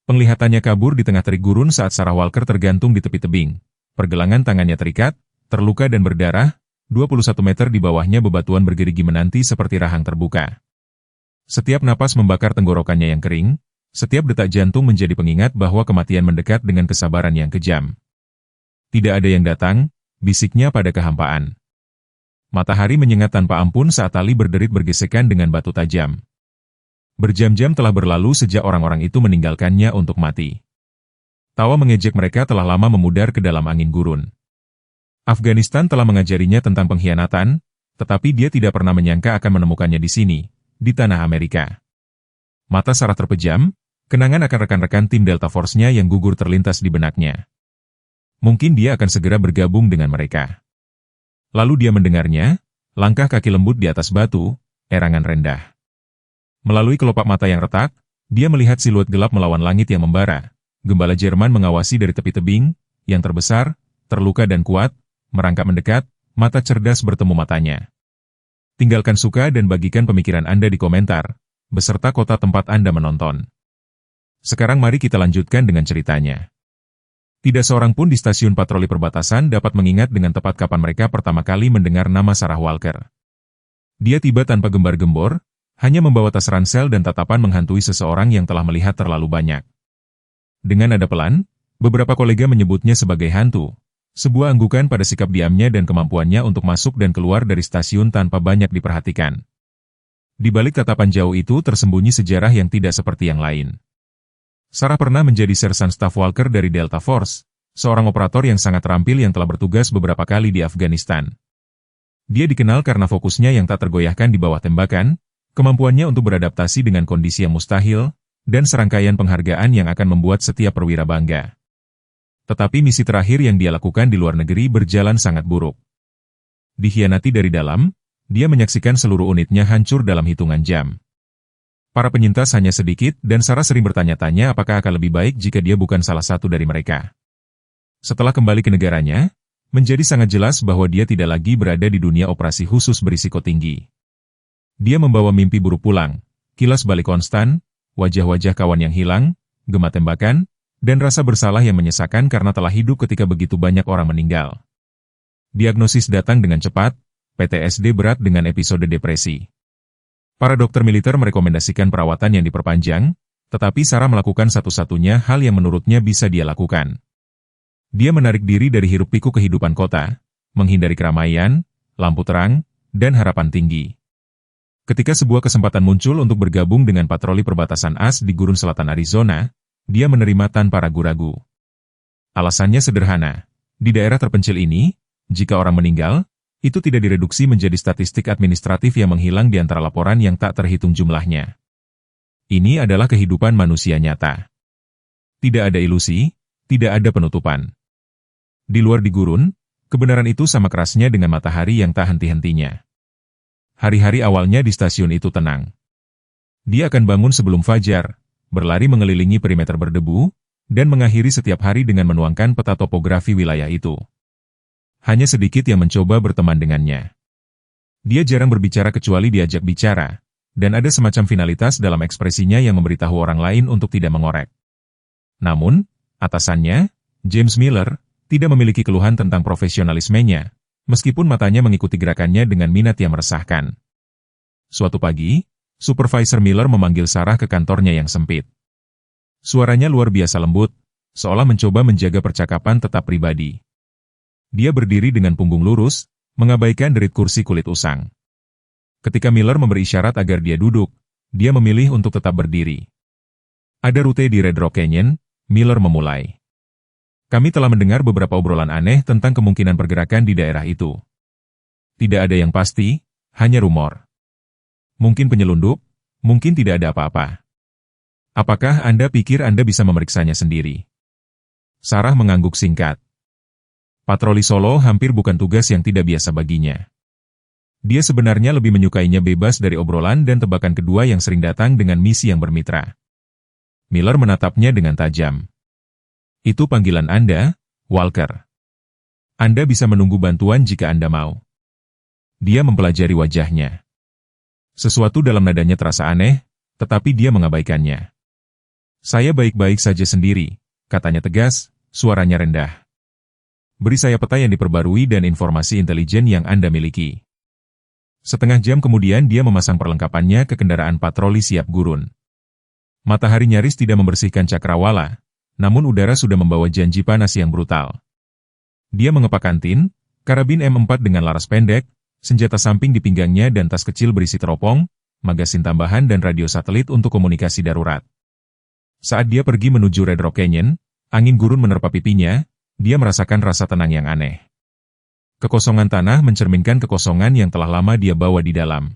Penglihatannya kabur di tengah terik gurun saat Sarah Walker tergantung di tepi tebing. Pergelangan tangannya terikat, terluka dan berdarah, 21 meter di bawahnya bebatuan bergerigi menanti seperti rahang terbuka. Setiap napas membakar tenggorokannya yang kering, setiap detak jantung menjadi pengingat bahwa kematian mendekat dengan kesabaran yang kejam. Tidak ada yang datang, bisiknya pada kehampaan. Matahari menyengat tanpa ampun saat tali berderit bergesekan dengan batu tajam. Berjam-jam telah berlalu sejak orang-orang itu meninggalkannya untuk mati. Tawa mengejek mereka telah lama memudar ke dalam angin gurun. Afghanistan telah mengajarinya tentang pengkhianatan, tetapi dia tidak pernah menyangka akan menemukannya di sini, di tanah Amerika. Mata Sarah terpejam, kenangan akan rekan-rekan tim Delta Force-nya yang gugur terlintas di benaknya. Mungkin dia akan segera bergabung dengan mereka. Lalu dia mendengarnya, langkah kaki lembut di atas batu, erangan rendah. Melalui kelopak mata yang retak, dia melihat siluet gelap melawan langit yang membara. Gembala Jerman mengawasi dari tepi tebing, yang terbesar, terluka dan kuat, merangkak mendekat, mata cerdas bertemu matanya. Tinggalkan suka dan bagikan pemikiran Anda di komentar, beserta kota tempat Anda menonton. Sekarang mari kita lanjutkan dengan ceritanya. Tidak seorang pun di stasiun patroli perbatasan dapat mengingat dengan tepat kapan mereka pertama kali mendengar nama Sarah Walker. Dia tiba tanpa gembar-gembor, hanya membawa tas ransel dan tatapan menghantui seseorang yang telah melihat terlalu banyak. Dengan nada pelan, beberapa kolega menyebutnya sebagai hantu, sebuah anggukan pada sikap diamnya dan kemampuannya untuk masuk dan keluar dari stasiun tanpa banyak diperhatikan. Di balik tatapan jauh itu tersembunyi sejarah yang tidak seperti yang lain. Sarah pernah menjadi sersan staf Walker dari Delta Force, seorang operator yang sangat terampil yang telah bertugas beberapa kali di Afghanistan. Dia dikenal karena fokusnya yang tak tergoyahkan di bawah tembakan, kemampuannya untuk beradaptasi dengan kondisi yang mustahil, dan serangkaian penghargaan yang akan membuat setiap perwira bangga. Tetapi misi terakhir yang dia lakukan di luar negeri berjalan sangat buruk. Dikhianati dari dalam, dia menyaksikan seluruh unitnya hancur dalam hitungan jam. Para penyintas hanya sedikit dan Sarah sering bertanya-tanya apakah akan lebih baik jika dia bukan salah satu dari mereka. Setelah kembali ke negaranya, menjadi sangat jelas bahwa dia tidak lagi berada di dunia operasi khusus berisiko tinggi. Dia membawa mimpi buruk pulang, kilas balik konstan, wajah-wajah kawan yang hilang, gema tembakan, dan rasa bersalah yang menyesakan karena telah hidup ketika begitu banyak orang meninggal. Diagnosis datang dengan cepat, PTSD berat dengan episode depresi. Para dokter militer merekomendasikan perawatan yang diperpanjang, tetapi Sarah melakukan satu-satunya hal yang menurutnya bisa dia lakukan. Dia menarik diri dari hiruk-pikuk kehidupan kota, menghindari keramaian, lampu terang, dan harapan tinggi. Ketika sebuah kesempatan muncul untuk bergabung dengan patroli perbatasan AS di gurun selatan Arizona, dia menerima tanpa ragu-ragu. Alasannya sederhana, di daerah terpencil ini, jika orang meninggal, itu tidak direduksi menjadi statistik administratif yang menghilang di antara laporan yang tak terhitung jumlahnya. Ini adalah kehidupan manusia nyata. Tidak ada ilusi, tidak ada penutupan. Di luar di gurun, kebenaran itu sama kerasnya dengan matahari yang tak henti-hentinya. Hari-hari awalnya di stasiun itu tenang. Dia akan bangun sebelum fajar, berlari mengelilingi perimeter berdebu, dan mengakhiri setiap hari dengan menuangkan peta topografi wilayah itu. Hanya sedikit yang mencoba berteman dengannya. Dia jarang berbicara kecuali diajak bicara, dan ada semacam finalitas dalam ekspresinya yang memberitahu orang lain untuk tidak mengorek. Namun, atasannya, James Miller, tidak memiliki keluhan tentang profesionalismenya, meskipun matanya mengikuti gerakannya dengan minat yang meresahkan. Suatu pagi, Supervisor Miller memanggil Sarah ke kantornya yang sempit. Suaranya luar biasa lembut, seolah mencoba menjaga percakapan tetap pribadi. Dia berdiri dengan punggung lurus, mengabaikan derit kursi kulit usang. Ketika Miller memberi isyarat agar dia duduk, dia memilih untuk tetap berdiri. Ada rute di Red Rock Canyon, Miller memulai. Kami telah mendengar beberapa obrolan aneh tentang kemungkinan pergerakan di daerah itu. Tidak ada yang pasti, hanya rumor. Mungkin penyelundup, mungkin tidak ada apa-apa. Apakah Anda pikir Anda bisa memeriksanya sendiri? Sarah mengangguk singkat. Patroli solo hampir bukan tugas yang tidak biasa baginya. Dia sebenarnya lebih menyukainya bebas dari obrolan dan tebakan kedua yang sering datang dengan misi yang bermitra. Miller menatapnya dengan tajam. Itu panggilan Anda, Walker. Anda bisa menunggu bantuan jika Anda mau. Dia mempelajari wajahnya. Sesuatu dalam nadanya terasa aneh, tetapi dia mengabaikannya. Saya baik-baik saja sendiri, katanya tegas, suaranya rendah. Beri saya peta yang diperbarui dan informasi intelijen yang Anda miliki. Setengah jam kemudian dia memasang perlengkapannya ke kendaraan patroli siap gurun. Matahari nyaris tidak membersihkan cakrawala, namun udara sudah membawa janji panas yang brutal. Dia mengepakkan tin, karabin M4 dengan laras pendek, senjata samping di pinggangnya dan tas kecil berisi teropong, magasin tambahan dan radio satelit untuk komunikasi darurat. Saat dia pergi menuju Red Rock Canyon, angin gurun menerpa pipinya, dia merasakan rasa tenang yang aneh. Kekosongan tanah mencerminkan kekosongan yang telah lama dia bawa di dalam.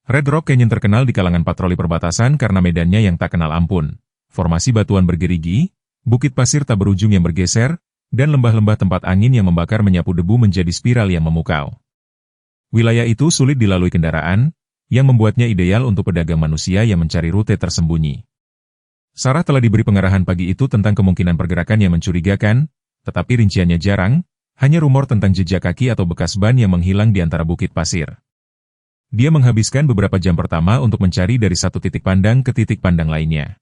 Red Rock Canyon terkenal di kalangan patroli perbatasan karena medannya yang tak kenal ampun, formasi batuan bergerigi, bukit pasir tak berujung yang bergeser, dan lembah-lembah tempat angin yang membakar menyapu debu menjadi spiral yang memukau. Wilayah itu sulit dilalui kendaraan, yang membuatnya ideal untuk pedagang manusia yang mencari rute tersembunyi. Sarah telah diberi pengarahan pagi itu tentang kemungkinan pergerakan yang mencurigakan, tetapi rinciannya jarang, hanya rumor tentang jejak kaki atau bekas ban yang menghilang di antara bukit pasir. Dia menghabiskan beberapa jam pertama untuk mencari dari satu titik pandang ke titik pandang lainnya.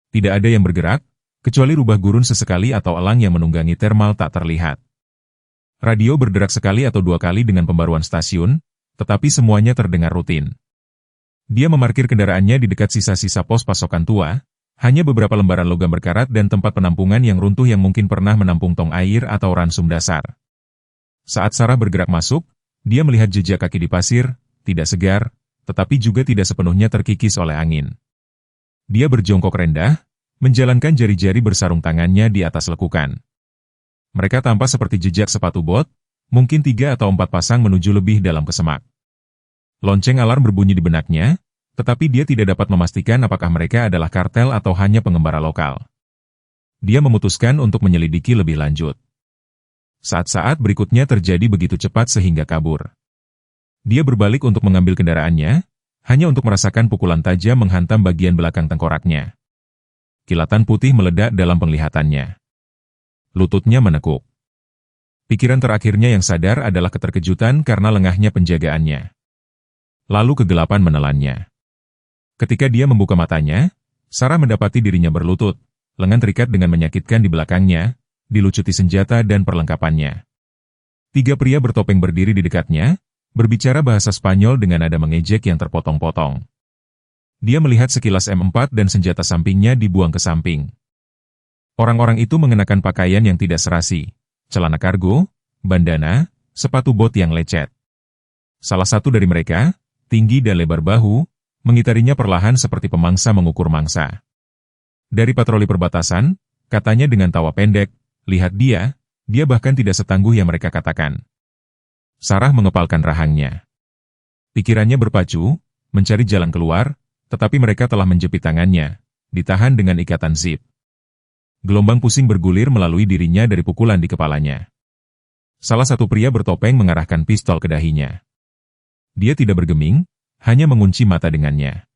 Tidak ada yang bergerak, kecuali rubah gurun sesekali atau elang yang menunggangi termal tak terlihat. Radio berderak sekali atau dua kali dengan pembaruan stasiun, tetapi semuanya terdengar rutin. Dia memarkir kendaraannya di dekat sisa-sisa pos pasokan tua, hanya beberapa lembaran logam berkarat dan tempat penampungan yang runtuh yang mungkin pernah menampung tong air atau ransum dasar. Saat Sarah bergerak masuk, dia melihat jejak kaki di pasir, tidak segar, tetapi juga tidak sepenuhnya terkikis oleh angin. Dia berjongkok rendah, menjalankan jari-jari bersarung tangannya di atas lekukan. Mereka tampak seperti jejak sepatu bot, mungkin 3 atau 4 pasang menuju lebih dalam ke semak. Lonceng alarm berbunyi di benaknya, tetapi dia tidak dapat memastikan apakah mereka adalah kartel atau hanya pengembara lokal. Dia memutuskan untuk menyelidiki lebih lanjut. Saat-saat berikutnya terjadi begitu cepat sehingga kabur. Dia berbalik untuk mengambil kendaraannya, hanya untuk merasakan pukulan tajam menghantam bagian belakang tengkoraknya. Kilatan putih meledak dalam penglihatannya. Lututnya menekuk. Pikiran terakhirnya yang sadar adalah keterkejutan karena lengahnya penjagaannya. Lalu kegelapan menelannya. Ketika dia membuka matanya, Sarah mendapati dirinya berlutut, lengan terikat dengan menyakitkan di belakangnya, dilucuti senjata dan perlengkapannya. 3 pria bertopeng berdiri di dekatnya, berbicara bahasa Spanyol dengan nada mengejek yang terpotong-potong. Dia melihat sekilas M4 dan senjata sampingnya dibuang ke samping. Orang-orang itu mengenakan pakaian yang tidak serasi, celana kargo, bandana, sepatu bot yang lecet. Salah satu dari mereka, tinggi dan lebar bahu, mengitarinya perlahan seperti pemangsa mengukur mangsa. Dari patroli perbatasan, katanya dengan tawa pendek, lihat dia bahkan tidak setangguh yang mereka katakan. Sarah mengepalkan rahangnya. Pikirannya berpacu, mencari jalan keluar, tetapi mereka telah menjepit tangannya, ditahan dengan ikatan zip. Gelombang pusing bergulir melalui dirinya dari pukulan di kepalanya. Salah satu pria bertopeng mengarahkan pistol ke dahinya. Dia tidak bergeming, hanya mengunci mata dengannya.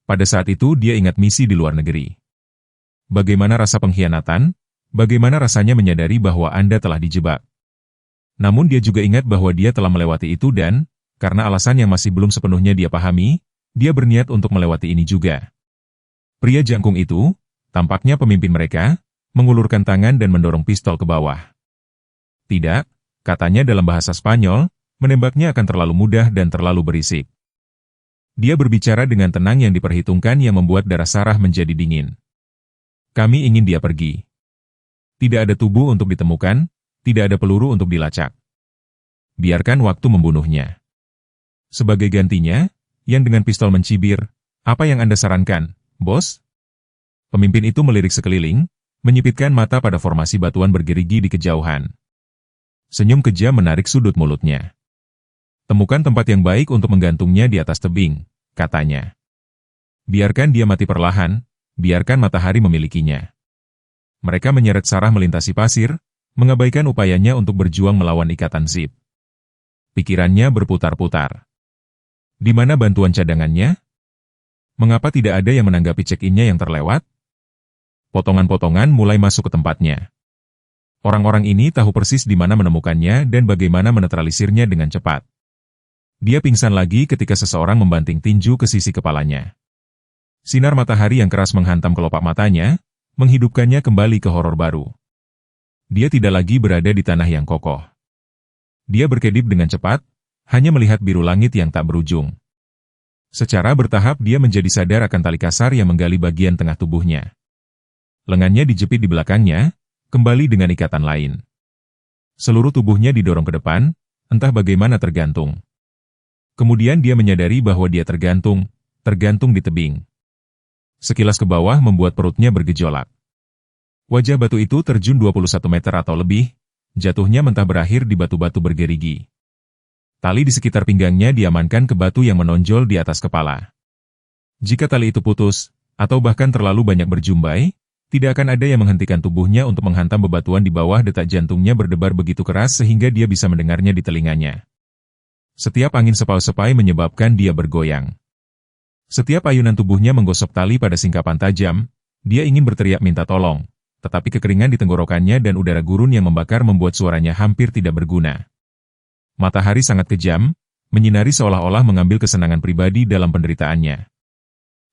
Pada saat itu dia ingat misi di luar negeri. Bagaimana rasa pengkhianatan? Bagaimana rasanya menyadari bahwa Anda telah dijebak? Namun dia juga ingat bahwa dia telah melewati itu dan, karena alasan yang masih belum sepenuhnya dia pahami, dia berniat untuk melewati ini juga. Pria jangkung itu, tampaknya pemimpin mereka, mengulurkan tangan dan mendorong pistol ke bawah. Tidak, katanya dalam bahasa Spanyol, menembaknya akan terlalu mudah dan terlalu berisik. Dia berbicara dengan tenang yang diperhitungkan yang membuat darah Sarah menjadi dingin. Kami ingin dia pergi. Tidak ada tubuh untuk ditemukan, tidak ada peluru untuk dilacak. Biarkan waktu membunuhnya. Sebagai gantinya, yang dengan pistol mencibir, apa yang Anda sarankan, bos? Pemimpin itu melirik sekeliling, menyipitkan mata pada formasi batuan bergerigi di kejauhan. Senyum kejam menarik sudut mulutnya. Temukan tempat yang baik untuk menggantungnya di atas tebing, katanya. Biarkan dia mati perlahan, biarkan matahari memilikinya. Mereka menyeret Sarah melintasi pasir, mengabaikan upayanya untuk berjuang melawan ikatan zip. Pikirannya berputar-putar. Di mana bantuan cadangannya? Mengapa tidak ada yang menanggapi check-in-nya yang terlewat? Potongan-potongan mulai masuk ke tempatnya. Orang-orang ini tahu persis di mana menemukannya dan bagaimana menetralisirnya dengan cepat. Dia pingsan lagi ketika seseorang membanting tinju ke sisi kepalanya. Sinar matahari yang keras menghantam kelopak matanya, menghidupkannya kembali ke horor baru. Dia tidak lagi berada di tanah yang kokoh. Dia berkedip dengan cepat, hanya melihat biru langit yang tak berujung. Secara bertahap dia menjadi sadar akan tali kasar yang menggali bagian tengah tubuhnya. Lengannya dijepit di belakangnya, kembali dengan ikatan lain. Seluruh tubuhnya didorong ke depan, entah bagaimana tergantung. Kemudian dia menyadari bahwa dia tergantung di tebing. Sekilas ke bawah membuat perutnya bergejolak. Wajah batu itu terjun 21 meter atau lebih, jatuhnya mentah berakhir di batu-batu bergerigi. Tali di sekitar pinggangnya diamankan ke batu yang menonjol di atas kepala. Jika tali itu putus, atau bahkan terlalu banyak berjumbai, tidak akan ada yang menghentikan tubuhnya untuk menghantam bebatuan di bawah. Detak jantungnya berdebar begitu keras sehingga dia bisa mendengarnya di telinganya. Setiap angin sepai-sepai menyebabkan dia bergoyang. Setiap ayunan tubuhnya menggosok tali pada singkapan tajam, dia ingin berteriak minta tolong, tetapi kekeringan di tenggorokannya dan udara gurun yang membakar membuat suaranya hampir tidak berguna. Matahari sangat kejam, menyinari seolah-olah mengambil kesenangan pribadi dalam penderitaannya.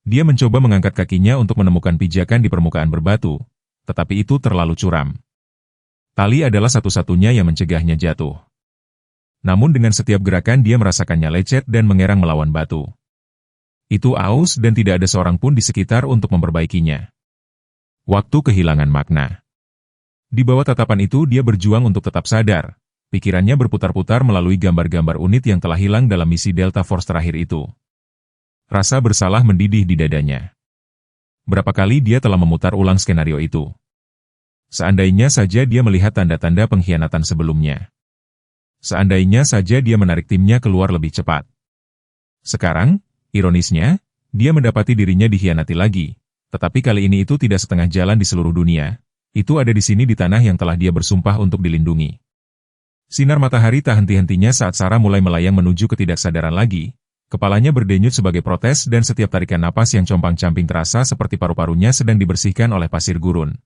Dia mencoba mengangkat kakinya untuk menemukan pijakan di permukaan berbatu, tetapi itu terlalu curam. Tali adalah satu-satunya yang mencegahnya jatuh. Namun dengan setiap gerakan dia merasakannya lecet dan mengerang melawan batu. Itu aus dan tidak ada seorang pun di sekitar untuk memperbaikinya. Waktu kehilangan makna. Di bawah tatapan itu dia berjuang untuk tetap sadar. Pikirannya berputar-putar melalui gambar-gambar unit yang telah hilang dalam misi Delta Force terakhir itu. Rasa bersalah mendidih di dadanya. Berapa kali dia telah memutar ulang skenario itu. Seandainya saja dia melihat tanda-tanda pengkhianatan sebelumnya. Seandainya saja dia menarik timnya keluar lebih cepat. Sekarang, ironisnya, dia mendapati dirinya dikhianati lagi, tetapi kali ini itu tidak setengah jalan di seluruh dunia, itu ada di sini di tanah yang telah dia bersumpah untuk dilindungi. Sinar matahari tak henti-hentinya saat Sarah mulai melayang menuju ketidaksadaran lagi, kepalanya berdenyut sebagai protes dan setiap tarikan napas yang compang-camping terasa seperti paru-parunya sedang dibersihkan oleh pasir gurun.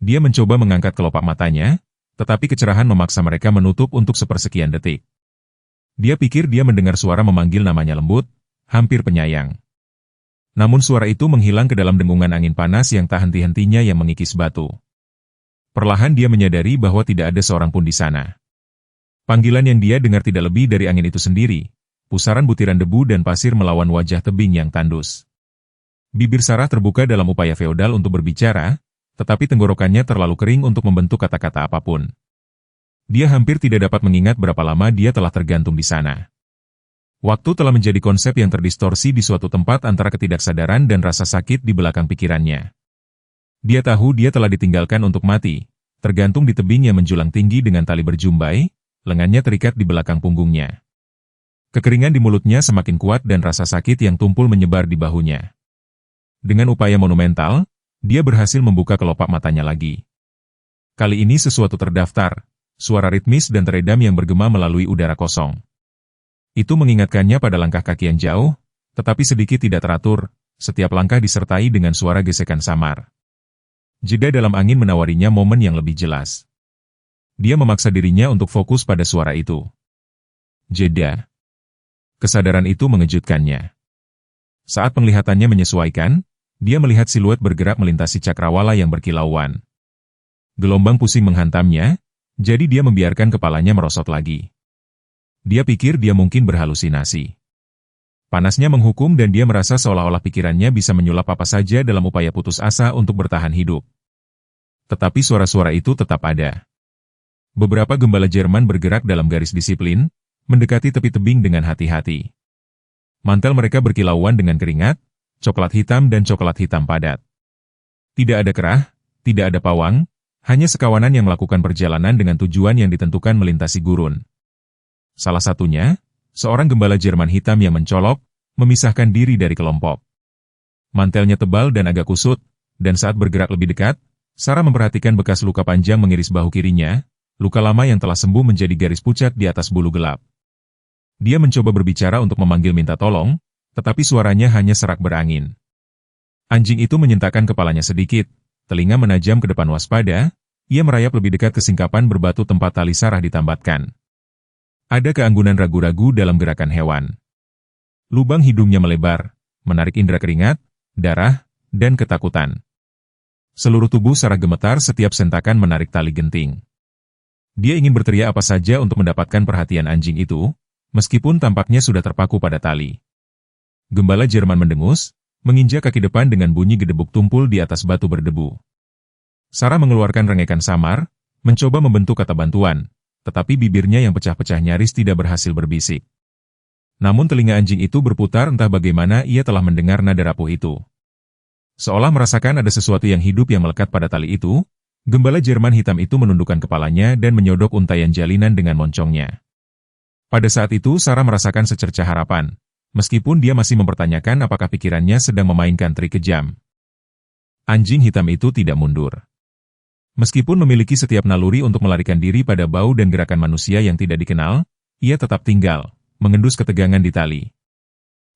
Dia mencoba mengangkat kelopak matanya, tetapi kecerahan memaksa mereka menutup untuk sepersekian detik. Dia pikir dia mendengar suara memanggil namanya lembut, hampir penyayang. Namun suara itu menghilang ke dalam dengungan angin panas yang tak henti-hentinya yang mengikis batu. Perlahan dia menyadari bahwa tidak ada seorang pun di sana. Panggilan yang dia dengar tidak lebih dari angin itu sendiri, pusaran butiran debu dan pasir melawan wajah tebing yang tandus. Bibir Sarah terbuka dalam upaya feodal untuk berbicara, tetapi tenggorokannya terlalu kering untuk membentuk kata-kata apapun. Dia hampir tidak dapat mengingat berapa lama dia telah tergantung di sana. Waktu telah menjadi konsep yang terdistorsi di suatu tempat antara ketidaksadaran dan rasa sakit di belakang pikirannya. Dia tahu dia telah ditinggalkan untuk mati, tergantung di tebing yang menjulang tinggi dengan tali berjumbai, lengannya terikat di belakang punggungnya. Kekeringan di mulutnya semakin kuat dan rasa sakit yang tumpul menyebar di bahunya. Dengan upaya monumental, dia berhasil membuka kelopak matanya lagi. Kali ini sesuatu terdaftar, suara ritmis dan teredam yang bergema melalui udara kosong. Itu mengingatkannya pada langkah kaki yang jauh, tetapi sedikit tidak teratur, setiap langkah disertai dengan suara gesekan samar. Jeda dalam angin menawarinya momen yang lebih jelas. Dia memaksa dirinya untuk fokus pada suara itu. Jeda. Kesadaran itu mengejutkannya. Saat penglihatannya menyesuaikan, dia melihat siluet bergerak melintasi cakrawala yang berkilauan. Gelombang pusing menghantamnya, jadi dia membiarkan kepalanya merosot lagi. Dia pikir dia mungkin berhalusinasi. Panasnya menghukum dan dia merasa seolah-olah pikirannya bisa menyulap apa saja dalam upaya putus asa untuk bertahan hidup. Tetapi suara-suara itu tetap ada. Beberapa gembala Jerman bergerak dalam garis disiplin, mendekati tepi tebing dengan hati-hati. Mantel mereka berkilauan dengan keringat, coklat hitam dan coklat hitam padat. Tidak ada kerah, tidak ada pawang, hanya sekawanan yang melakukan perjalanan dengan tujuan yang ditentukan melintasi gurun. Salah satunya, seorang gembala Jerman hitam yang mencolok, memisahkan diri dari kelompok. Mantelnya tebal dan agak kusut, dan saat bergerak lebih dekat, Sarah memperhatikan bekas luka panjang mengiris bahu kirinya, luka lama yang telah sembuh menjadi garis pucat di atas bulu gelap. Dia mencoba berbicara untuk memanggil minta tolong, tetapi suaranya hanya serak berangin. Anjing itu menyentakkan kepalanya sedikit, telinga menajam ke depan waspada, ia merayap lebih dekat ke singkapan berbatu tempat tali Sarah ditambatkan. Ada keanggunan ragu-ragu dalam gerakan hewan. Lubang hidungnya melebar, menarik indera keringat, darah, dan ketakutan. Seluruh tubuh Sarah gemetar setiap sentakan menarik tali genting. Dia ingin berteriak apa saja untuk mendapatkan perhatian anjing itu, meskipun tampaknya sudah terpaku pada tali. Gembala Jerman mendengus, menginjak kaki depan dengan bunyi gedebuk tumpul di atas batu berdebu. Sarah mengeluarkan rengekan samar, mencoba membentuk kata bantuan, tetapi bibirnya yang pecah-pecah nyaris tidak berhasil berbisik. Namun telinga anjing itu berputar entah bagaimana ia telah mendengar nada rapuh itu. Seolah merasakan ada sesuatu yang hidup yang melekat pada tali itu, gembala Jerman hitam itu menundukkan kepalanya dan menyodok untaian jalinan dengan moncongnya. Pada saat itu Sarah merasakan secercah harapan, meskipun dia masih mempertanyakan apakah pikirannya sedang memainkan trik kejam. Anjing hitam itu tidak mundur. Meskipun memiliki setiap naluri untuk melarikan diri pada bau dan gerakan manusia yang tidak dikenal, ia tetap tinggal, mengendus ketegangan di tali.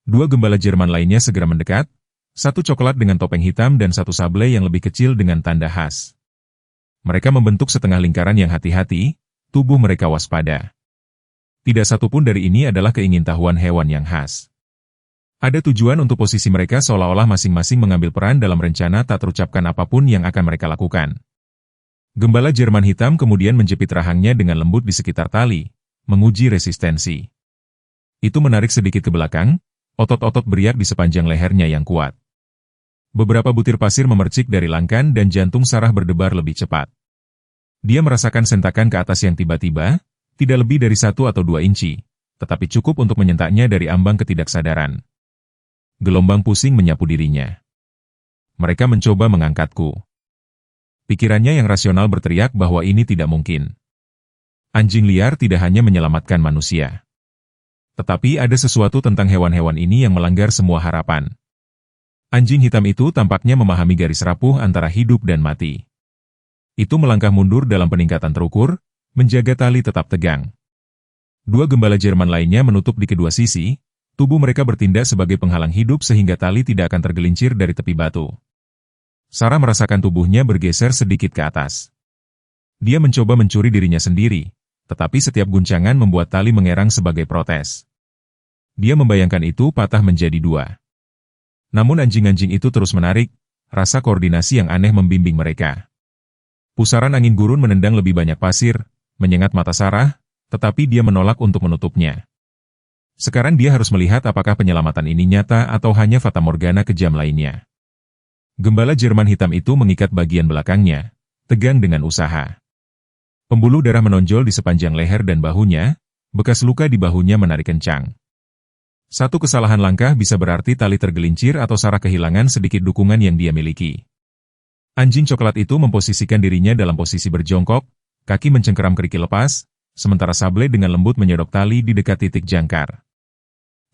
Dua gembala Jerman lainnya segera mendekat, satu coklat dengan topeng hitam dan satu sable yang lebih kecil dengan tanda khas. Mereka membentuk setengah lingkaran yang hati-hati, tubuh mereka waspada. Tidak satupun dari ini adalah keingintahuan hewan yang khas. Ada tujuan untuk posisi mereka seolah-olah masing-masing mengambil peran dalam rencana tak terucapkan apapun yang akan mereka lakukan. Gembala Jerman hitam kemudian menjepit rahangnya dengan lembut di sekitar tali, menguji resistensi. Itu menarik sedikit ke belakang, otot-otot beriak di sepanjang lehernya yang kuat. Beberapa butir pasir memercik dari langkan dan jantung Sarah berdebar lebih cepat. Dia merasakan sentakan ke atas yang tiba-tiba, tidak lebih dari 1 atau 2 inci, tetapi cukup untuk menyentaknya dari ambang ketidaksadaran. Gelombang pusing menyapu dirinya. Mereka mencoba mengangkatku. Pikirannya yang rasional berteriak bahwa ini tidak mungkin. Anjing liar tidak hanya menyelamatkan manusia. Tetapi ada sesuatu tentang hewan-hewan ini yang melanggar semua harapan. Anjing hitam itu tampaknya memahami garis rapuh antara hidup dan mati. Itu melangkah mundur dalam peningkatan terukur, menjaga tali tetap tegang. Dua gembala Jerman lainnya menutup di kedua sisi, tubuh mereka bertindak sebagai penghalang hidup sehingga tali tidak akan tergelincir dari tepi batu. Sarah merasakan tubuhnya bergeser sedikit ke atas. Dia mencoba mencuri dirinya sendiri, tetapi setiap guncangan membuat tali mengerang sebagai protes. Dia membayangkan itu patah menjadi 2. Namun anjing-anjing itu terus menarik, rasa koordinasi yang aneh membimbing mereka. Pusaran angin gurun menendang lebih banyak pasir, menyengat mata Sarah, tetapi dia menolak untuk menutupnya. Sekarang dia harus melihat apakah penyelamatan ini nyata atau hanya fatamorgana kejam lainnya. Gembala Jerman hitam itu mengikat bagian belakangnya, tegang dengan usaha. Pembuluh darah menonjol di sepanjang leher dan bahunya, bekas luka di bahunya menarik kencang. Satu kesalahan langkah bisa berarti tali tergelincir atau Sarah kehilangan sedikit dukungan yang dia miliki. Anjing coklat itu memposisikan dirinya dalam posisi berjongkok, kaki mencengkeram kerikil lepas, sementara sable dengan lembut menyodok tali di dekat titik jangkar.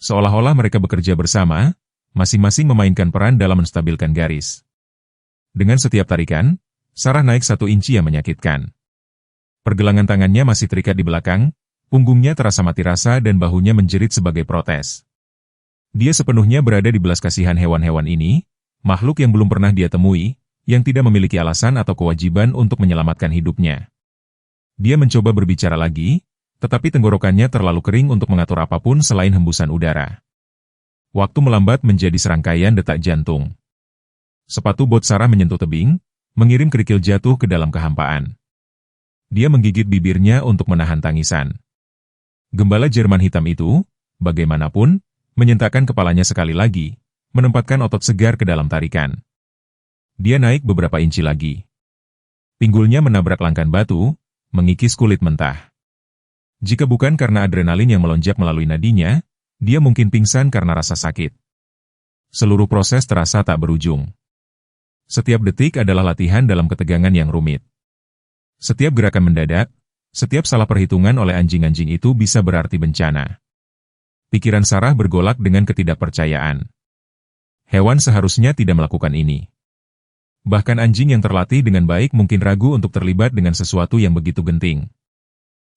Seolah-olah mereka bekerja bersama, masing-masing memainkan peran dalam menstabilkan garis. Dengan setiap tarikan, Sarah naik 1 inci yang menyakitkan. Pergelangan tangannya masih terikat di belakang, punggungnya terasa mati rasa dan bahunya menjerit sebagai protes. Dia sepenuhnya berada di belas kasihan hewan-hewan ini, makhluk yang belum pernah dia temui, yang tidak memiliki alasan atau kewajiban untuk menyelamatkan hidupnya. Dia mencoba berbicara lagi, tetapi tenggorokannya terlalu kering untuk mengatur apapun selain hembusan udara. Waktu melambat menjadi serangkaian detak jantung. Sepatu bot Sarah menyentuh tebing, mengirim kerikil jatuh ke dalam kehampaan. Dia menggigit bibirnya untuk menahan tangisan. Gembala Jerman hitam itu, bagaimanapun, menyentakkan kepalanya sekali lagi, menempatkan otot segar ke dalam tarikan. Dia naik beberapa inci lagi. Pinggulnya menabrak langkan batu, mengikis kulit mentah. Jika bukan karena adrenalin yang melonjak melalui nadinya, dia mungkin pingsan karena rasa sakit. Seluruh proses terasa tak berujung. Setiap detik adalah latihan dalam ketegangan yang rumit. Setiap gerakan mendadak, setiap salah perhitungan oleh anjing-anjing itu bisa berarti bencana. Pikiran Sarah bergolak dengan ketidakpercayaan. Hewan seharusnya tidak melakukan ini. Bahkan anjing yang terlatih dengan baik mungkin ragu untuk terlibat dengan sesuatu yang begitu genting.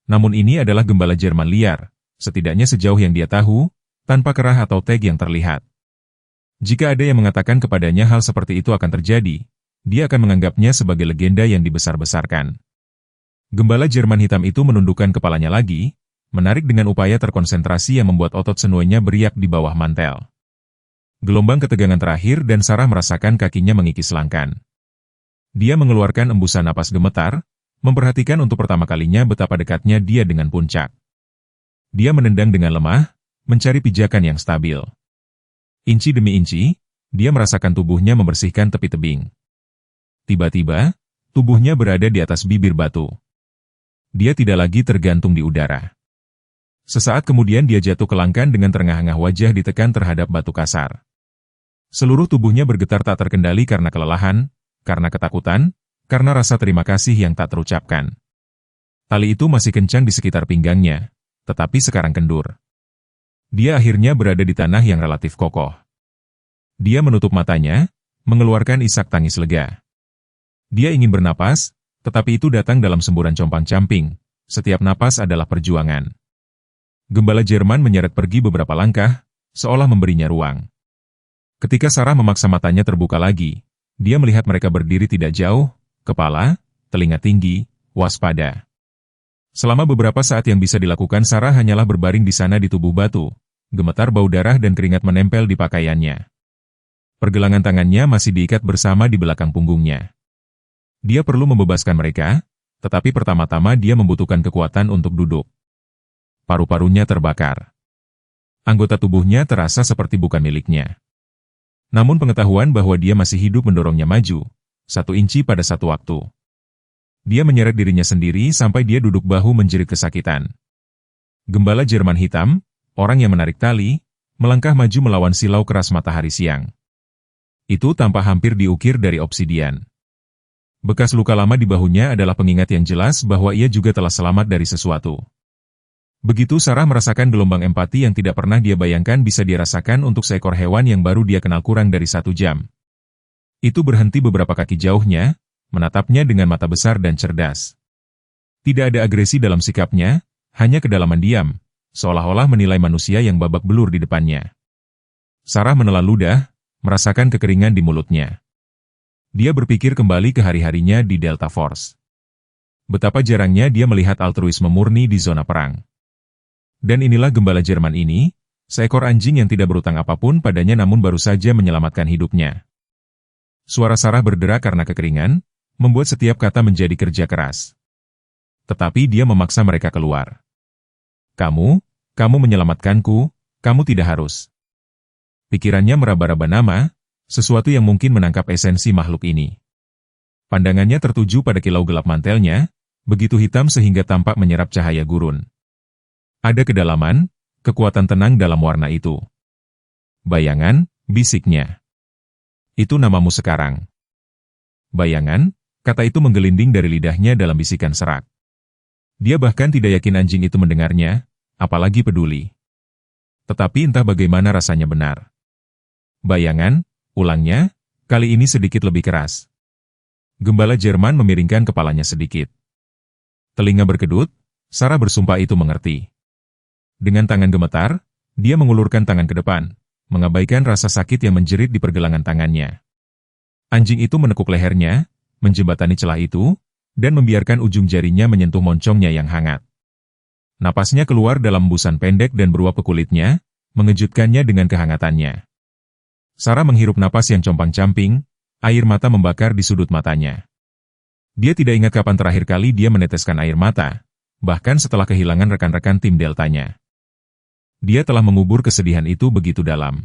Namun ini adalah gembala Jerman liar, setidaknya sejauh yang dia tahu, tanpa kerah atau tag yang terlihat. Jika ada yang mengatakan kepadanya hal seperti itu akan terjadi, dia akan menganggapnya sebagai legenda yang dibesar-besarkan. Gembala Jerman hitam itu menundukkan kepalanya lagi, menarik dengan upaya terkonsentrasi yang membuat otot senuainya beriak di bawah mantel. Gelombang ketegangan terakhir dan Sarah merasakan kakinya mengikis selangkan. Dia mengeluarkan embusan napas gemetar, memperhatikan untuk pertama kalinya betapa dekatnya dia dengan puncak. Dia menendang dengan lemah, mencari pijakan yang stabil. Inci demi inci, dia merasakan tubuhnya membersihkan tepi tebing. Tiba-tiba, tubuhnya berada di atas bibir batu. Dia tidak lagi tergantung di udara. Sesaat kemudian dia jatuh ke langkan dengan terengah-engah wajah ditekan terhadap batu kasar. Seluruh tubuhnya bergetar tak terkendali karena kelelahan, karena ketakutan, karena rasa terima kasih yang tak terucapkan. Tali itu masih kencang di sekitar pinggangnya, tetapi sekarang kendur. Dia akhirnya berada di tanah yang relatif kokoh. Dia menutup matanya, mengeluarkan isak tangis lega. Dia ingin bernapas, tetapi itu datang dalam semburan compang-camping. Setiap napas adalah perjuangan. Gembala Jerman menyeret pergi beberapa langkah, seolah memberinya ruang. Ketika Sarah memaksa matanya terbuka lagi, dia melihat mereka berdiri tidak jauh, kepala, telinga tinggi, waspada. Selama beberapa saat yang bisa dilakukan Sarah hanyalah berbaring di sana di tubuh batu, gemetar bau darah dan keringat menempel di pakaiannya. Pergelangan tangannya masih diikat bersama di belakang punggungnya. Dia perlu membebaskan mereka, tetapi pertama-tama dia membutuhkan kekuatan untuk duduk. Paru-parunya terbakar. Anggota tubuhnya terasa seperti bukan miliknya. Namun pengetahuan bahwa dia masih hidup mendorongnya maju, 1 inci pada satu waktu. Dia menyeret dirinya sendiri sampai dia duduk bahu menjerit kesakitan. Gembala Jerman hitam, orang yang menarik tali, melangkah maju melawan silau keras matahari siang. Itu tampak hampir diukir dari obsidian. Bekas luka lama di bahunya adalah pengingat yang jelas bahwa ia juga telah selamat dari sesuatu. Begitu Sarah merasakan gelombang empati yang tidak pernah dia bayangkan bisa dirasakan untuk seekor hewan yang baru dia kenal kurang dari 1 jam. Itu berhenti beberapa kaki jauhnya, menatapnya dengan mata besar dan cerdas. Tidak ada agresi dalam sikapnya, hanya kedalaman diam, seolah-olah menilai manusia yang babak belur di depannya. Sarah menelan ludah, merasakan kekeringan di mulutnya. Dia berpikir kembali ke hari-harinya di Delta Force. Betapa jarangnya dia melihat altruisme murni di zona perang. Dan inilah gembala Jerman ini, seekor anjing yang tidak berutang apapun padanya namun baru saja menyelamatkan hidupnya. Suara Sarah berderak karena kekeringan, membuat setiap kata menjadi kerja keras. Tetapi dia memaksa mereka keluar. Kamu menyelamatkanku, kamu tidak harus. Pikirannya meraba-raba nama, sesuatu yang mungkin menangkap esensi makhluk ini. Pandangannya tertuju pada kilau gelap mantelnya, begitu hitam sehingga tampak menyerap cahaya gurun. Ada kedalaman, kekuatan tenang dalam warna itu. Bayangan, bisiknya. Itu namamu sekarang. Bayangan, kata itu menggelinding dari lidahnya dalam bisikan serak. Dia bahkan tidak yakin anjing itu mendengarnya, apalagi peduli. Tetapi entah bagaimana rasanya benar. Bayangan, ulangnya, kali ini sedikit lebih keras. Gembala Jerman memiringkan kepalanya sedikit. Telinga berkedut, Sarah bersumpah itu mengerti. Dengan tangan gemetar, dia mengulurkan tangan ke depan, mengabaikan rasa sakit yang menjerit di pergelangan tangannya. Anjing itu menekuk lehernya, menjembatani celah itu, dan membiarkan ujung jarinya menyentuh moncongnya yang hangat. Napasnya keluar dalam embusan pendek dan beruap ke kulitnya, mengejutkannya dengan kehangatannya. Sarah menghirup napas yang compang-camping, air mata membakar di sudut matanya. Dia tidak ingat kapan terakhir kali dia meneteskan air mata, bahkan setelah kehilangan rekan-rekan tim Deltanya. Dia telah mengubur kesedihan itu begitu dalam.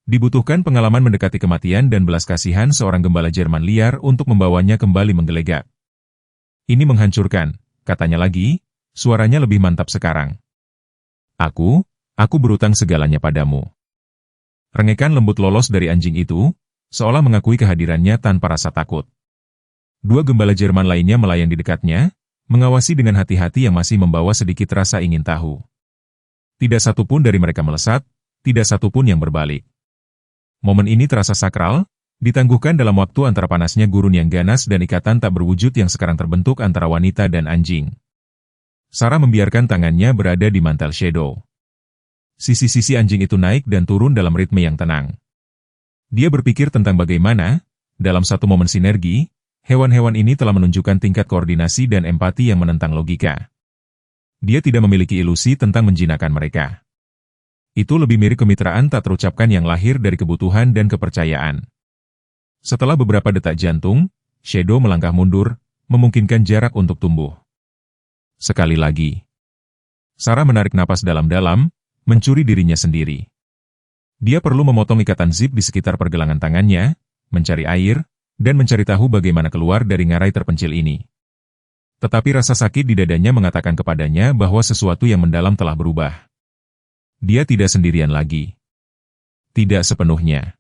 Dibutuhkan pengalaman mendekati kematian dan belas kasihan seorang gembala Jerman liar untuk membawanya kembali menggelegak. Ini menghancurkan, katanya lagi, suaranya lebih mantap sekarang. Aku berutang segalanya padamu. Rengekan lembut lolos dari anjing itu, seolah mengakui kehadirannya tanpa rasa takut. 2 gembala Jerman lainnya melayang di dekatnya, mengawasi dengan hati-hati yang masih membawa sedikit rasa ingin tahu. Tidak satu pun dari mereka melesat, tidak satu pun yang berbalik. Momen ini terasa sakral, ditangguhkan dalam waktu antara panasnya gurun yang ganas dan ikatan tak berwujud yang sekarang terbentuk antara wanita dan anjing. Sarah membiarkan tangannya berada di mantel shadow. Sisi-sisi anjing itu naik dan turun dalam ritme yang tenang. Dia berpikir tentang bagaimana, dalam satu momen sinergi, hewan-hewan ini telah menunjukkan tingkat koordinasi dan empati yang menentang logika. Dia tidak memiliki ilusi tentang menjinakkan mereka. Itu lebih mirip kemitraan tak terucapkan yang lahir dari kebutuhan dan kepercayaan. Setelah beberapa detak jantung, Shadow melangkah mundur, memungkinkan jarak untuk tumbuh. Sekali lagi. Sarah menarik napas dalam-dalam, mencuri dirinya sendiri. Dia perlu memotong ikatan zip di sekitar pergelangan tangannya, mencari air, dan mencari tahu bagaimana keluar dari ngarai terpencil ini. Tetapi rasa sakit di dadanya mengatakan kepadanya bahwa sesuatu yang mendalam telah berubah. Dia tidak sendirian lagi. Tidak sepenuhnya.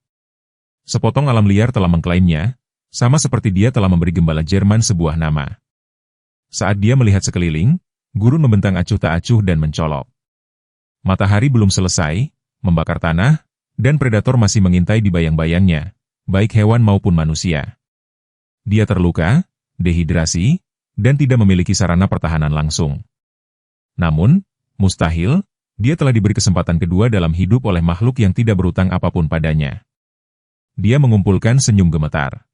Sepotong alam liar telah mengklaimnya, sama seperti dia telah memberi gembala Jerman sebuah nama. Saat dia melihat sekeliling, gurun membentang acuh tak acuh dan mencolok. Matahari belum selesai, membakar tanah, dan predator masih mengintai di bayang-bayangnya, baik hewan maupun manusia. Dia terluka, dehidrasi, dan tidak memiliki sarana pertahanan langsung. Namun, mustahil, dia telah diberi kesempatan kedua dalam hidup oleh makhluk yang tidak berutang apapun padanya. Dia mengumpulkan senyum gemetar.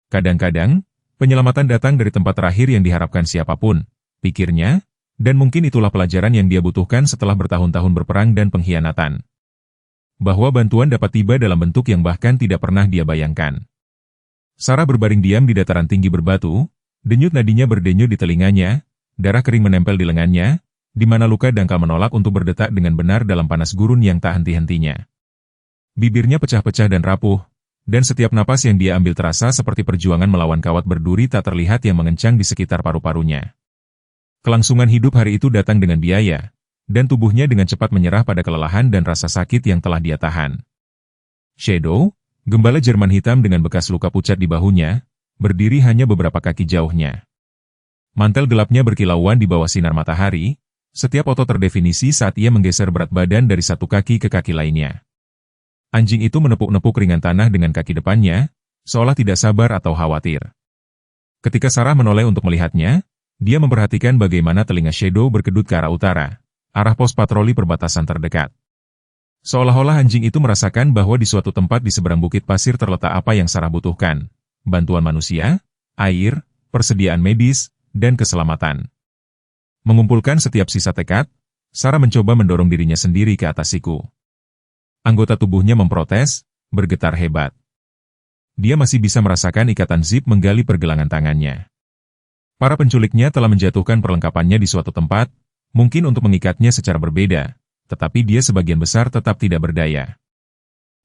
Kadang-kadang, penyelamatan datang dari tempat terakhir yang diharapkan siapapun, pikirnya, dan mungkin itulah pelajaran yang dia butuhkan setelah bertahun-tahun berperang dan pengkhianatan. Bahwa bantuan dapat tiba dalam bentuk yang bahkan tidak pernah dia bayangkan. Sarah berbaring diam di dataran tinggi berbatu, denyut nadinya berdenyut di telinganya, darah kering menempel di lengannya, di mana luka dangkal menolak untuk berdetak dengan benar dalam panas gurun yang tak henti-hentinya. Bibirnya pecah-pecah dan rapuh, dan setiap napas yang dia ambil terasa seperti perjuangan melawan kawat berduri tak terlihat yang mengencang di sekitar paru-parunya. Kelangsungan hidup hari itu datang dengan biaya, dan tubuhnya dengan cepat menyerah pada kelelahan dan rasa sakit yang telah dia tahan. Shadow, gembala Jerman hitam dengan bekas luka pucat di bahunya, berdiri hanya beberapa kaki jauhnya. Mantel gelapnya berkilauan di bawah sinar matahari, setiap otot terdefinisi saat ia menggeser berat badan dari satu kaki ke kaki lainnya. Anjing itu menepuk-nepuk ringan tanah dengan kaki depannya, seolah tidak sabar atau khawatir. Ketika Sarah menoleh untuk melihatnya, dia memperhatikan bagaimana telinga Shadow berkedut ke arah utara, arah pos patroli perbatasan terdekat. Seolah-olah anjing itu merasakan bahwa di suatu tempat di seberang bukit pasir terletak apa yang Sarah butuhkan, bantuan manusia, air, persediaan medis, dan keselamatan. Mengumpulkan setiap sisa tekad, Sarah mencoba mendorong dirinya sendiri ke atas siku. Anggota tubuhnya memprotes, bergetar hebat. Dia masih bisa merasakan ikatan zip menggali pergelangan tangannya. Para penculiknya telah menjatuhkan perlengkapannya di suatu tempat, mungkin untuk mengikatnya secara berbeda, tetapi dia sebagian besar tetap tidak berdaya.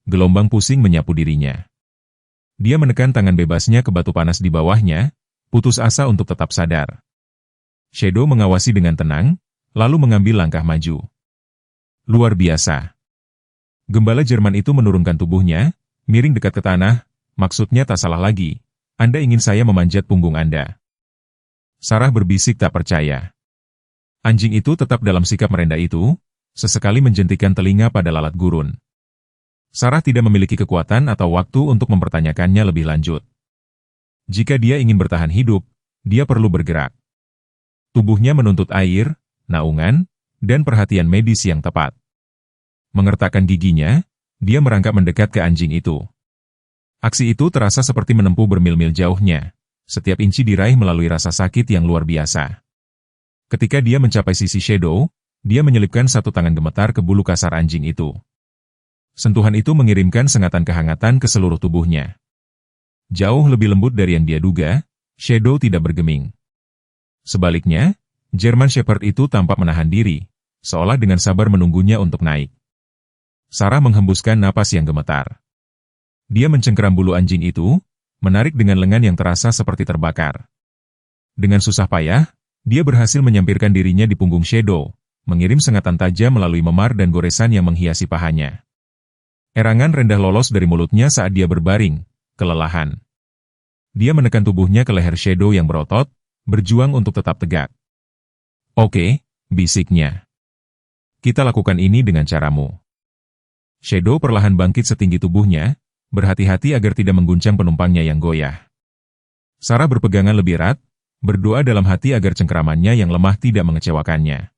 Gelombang pusing menyapu dirinya. Dia menekan tangan bebasnya ke batu panas di bawahnya, putus asa untuk tetap sadar. Shadow mengawasi dengan tenang, lalu mengambil langkah maju. Luar biasa. Gembala Jerman itu menurunkan tubuhnya, miring dekat ke tanah, maksudnya tak salah lagi, Anda ingin saya memanjat punggung Anda. Sarah berbisik tak percaya. Anjing itu tetap dalam sikap merendah itu, sesekali menjentikan telinga pada lalat gurun. Sarah tidak memiliki kekuatan atau waktu untuk mempertanyakannya lebih lanjut. Jika dia ingin bertahan hidup, dia perlu bergerak. Tubuhnya menuntut air, naungan, dan perhatian medis yang tepat. Mengertakkan giginya, dia merangkak mendekat ke anjing itu. Aksi itu terasa seperti menempuh bermil-mil jauhnya. Setiap inci diraih melalui rasa sakit yang luar biasa. Ketika dia mencapai sisi Shadow, dia menyelipkan satu tangan gemetar ke bulu kasar anjing itu. Sentuhan itu mengirimkan sengatan kehangatan ke seluruh tubuhnya. Jauh lebih lembut dari yang dia duga, Shadow tidak bergeming. Sebaliknya, German Shepherd itu tampak menahan diri, seolah dengan sabar menunggunya untuk naik. Sarah menghembuskan napas yang gemetar. Dia mencengkeram bulu anjing itu, menarik dengan lengan yang terasa seperti terbakar. Dengan susah payah, dia berhasil menyampirkan dirinya di punggung Shadow, mengirim sengatan tajam melalui memar dan goresan yang menghiasi pahanya. Erangan rendah lolos dari mulutnya saat dia berbaring, kelelahan. Dia menekan tubuhnya ke leher Shadow yang berotot, berjuang untuk tetap tegak. Oke, bisiknya. Kita lakukan ini dengan caramu. Shadow perlahan bangkit setinggi tubuhnya, berhati-hati agar tidak mengguncang penumpangnya yang goyah. Sarah berpegangan lebih erat, berdoa dalam hati agar cengkeramannya yang lemah tidak mengecewakannya.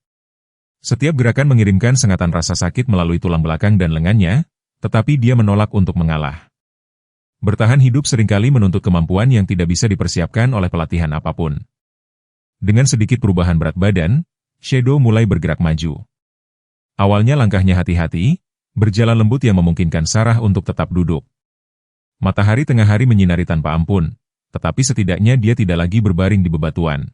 Setiap gerakan mengirimkan sengatan rasa sakit melalui tulang belakang dan lengannya, tetapi dia menolak untuk mengalah. Bertahan hidup seringkali menuntut kemampuan yang tidak bisa dipersiapkan oleh pelatihan apapun. Dengan sedikit perubahan berat badan, Shadow mulai bergerak maju. Awalnya langkahnya hati-hati, berjalan lembut yang memungkinkan Sarah untuk tetap duduk. Matahari tengah hari menyinari tanpa ampun, tetapi setidaknya dia tidak lagi berbaring di bebatuan.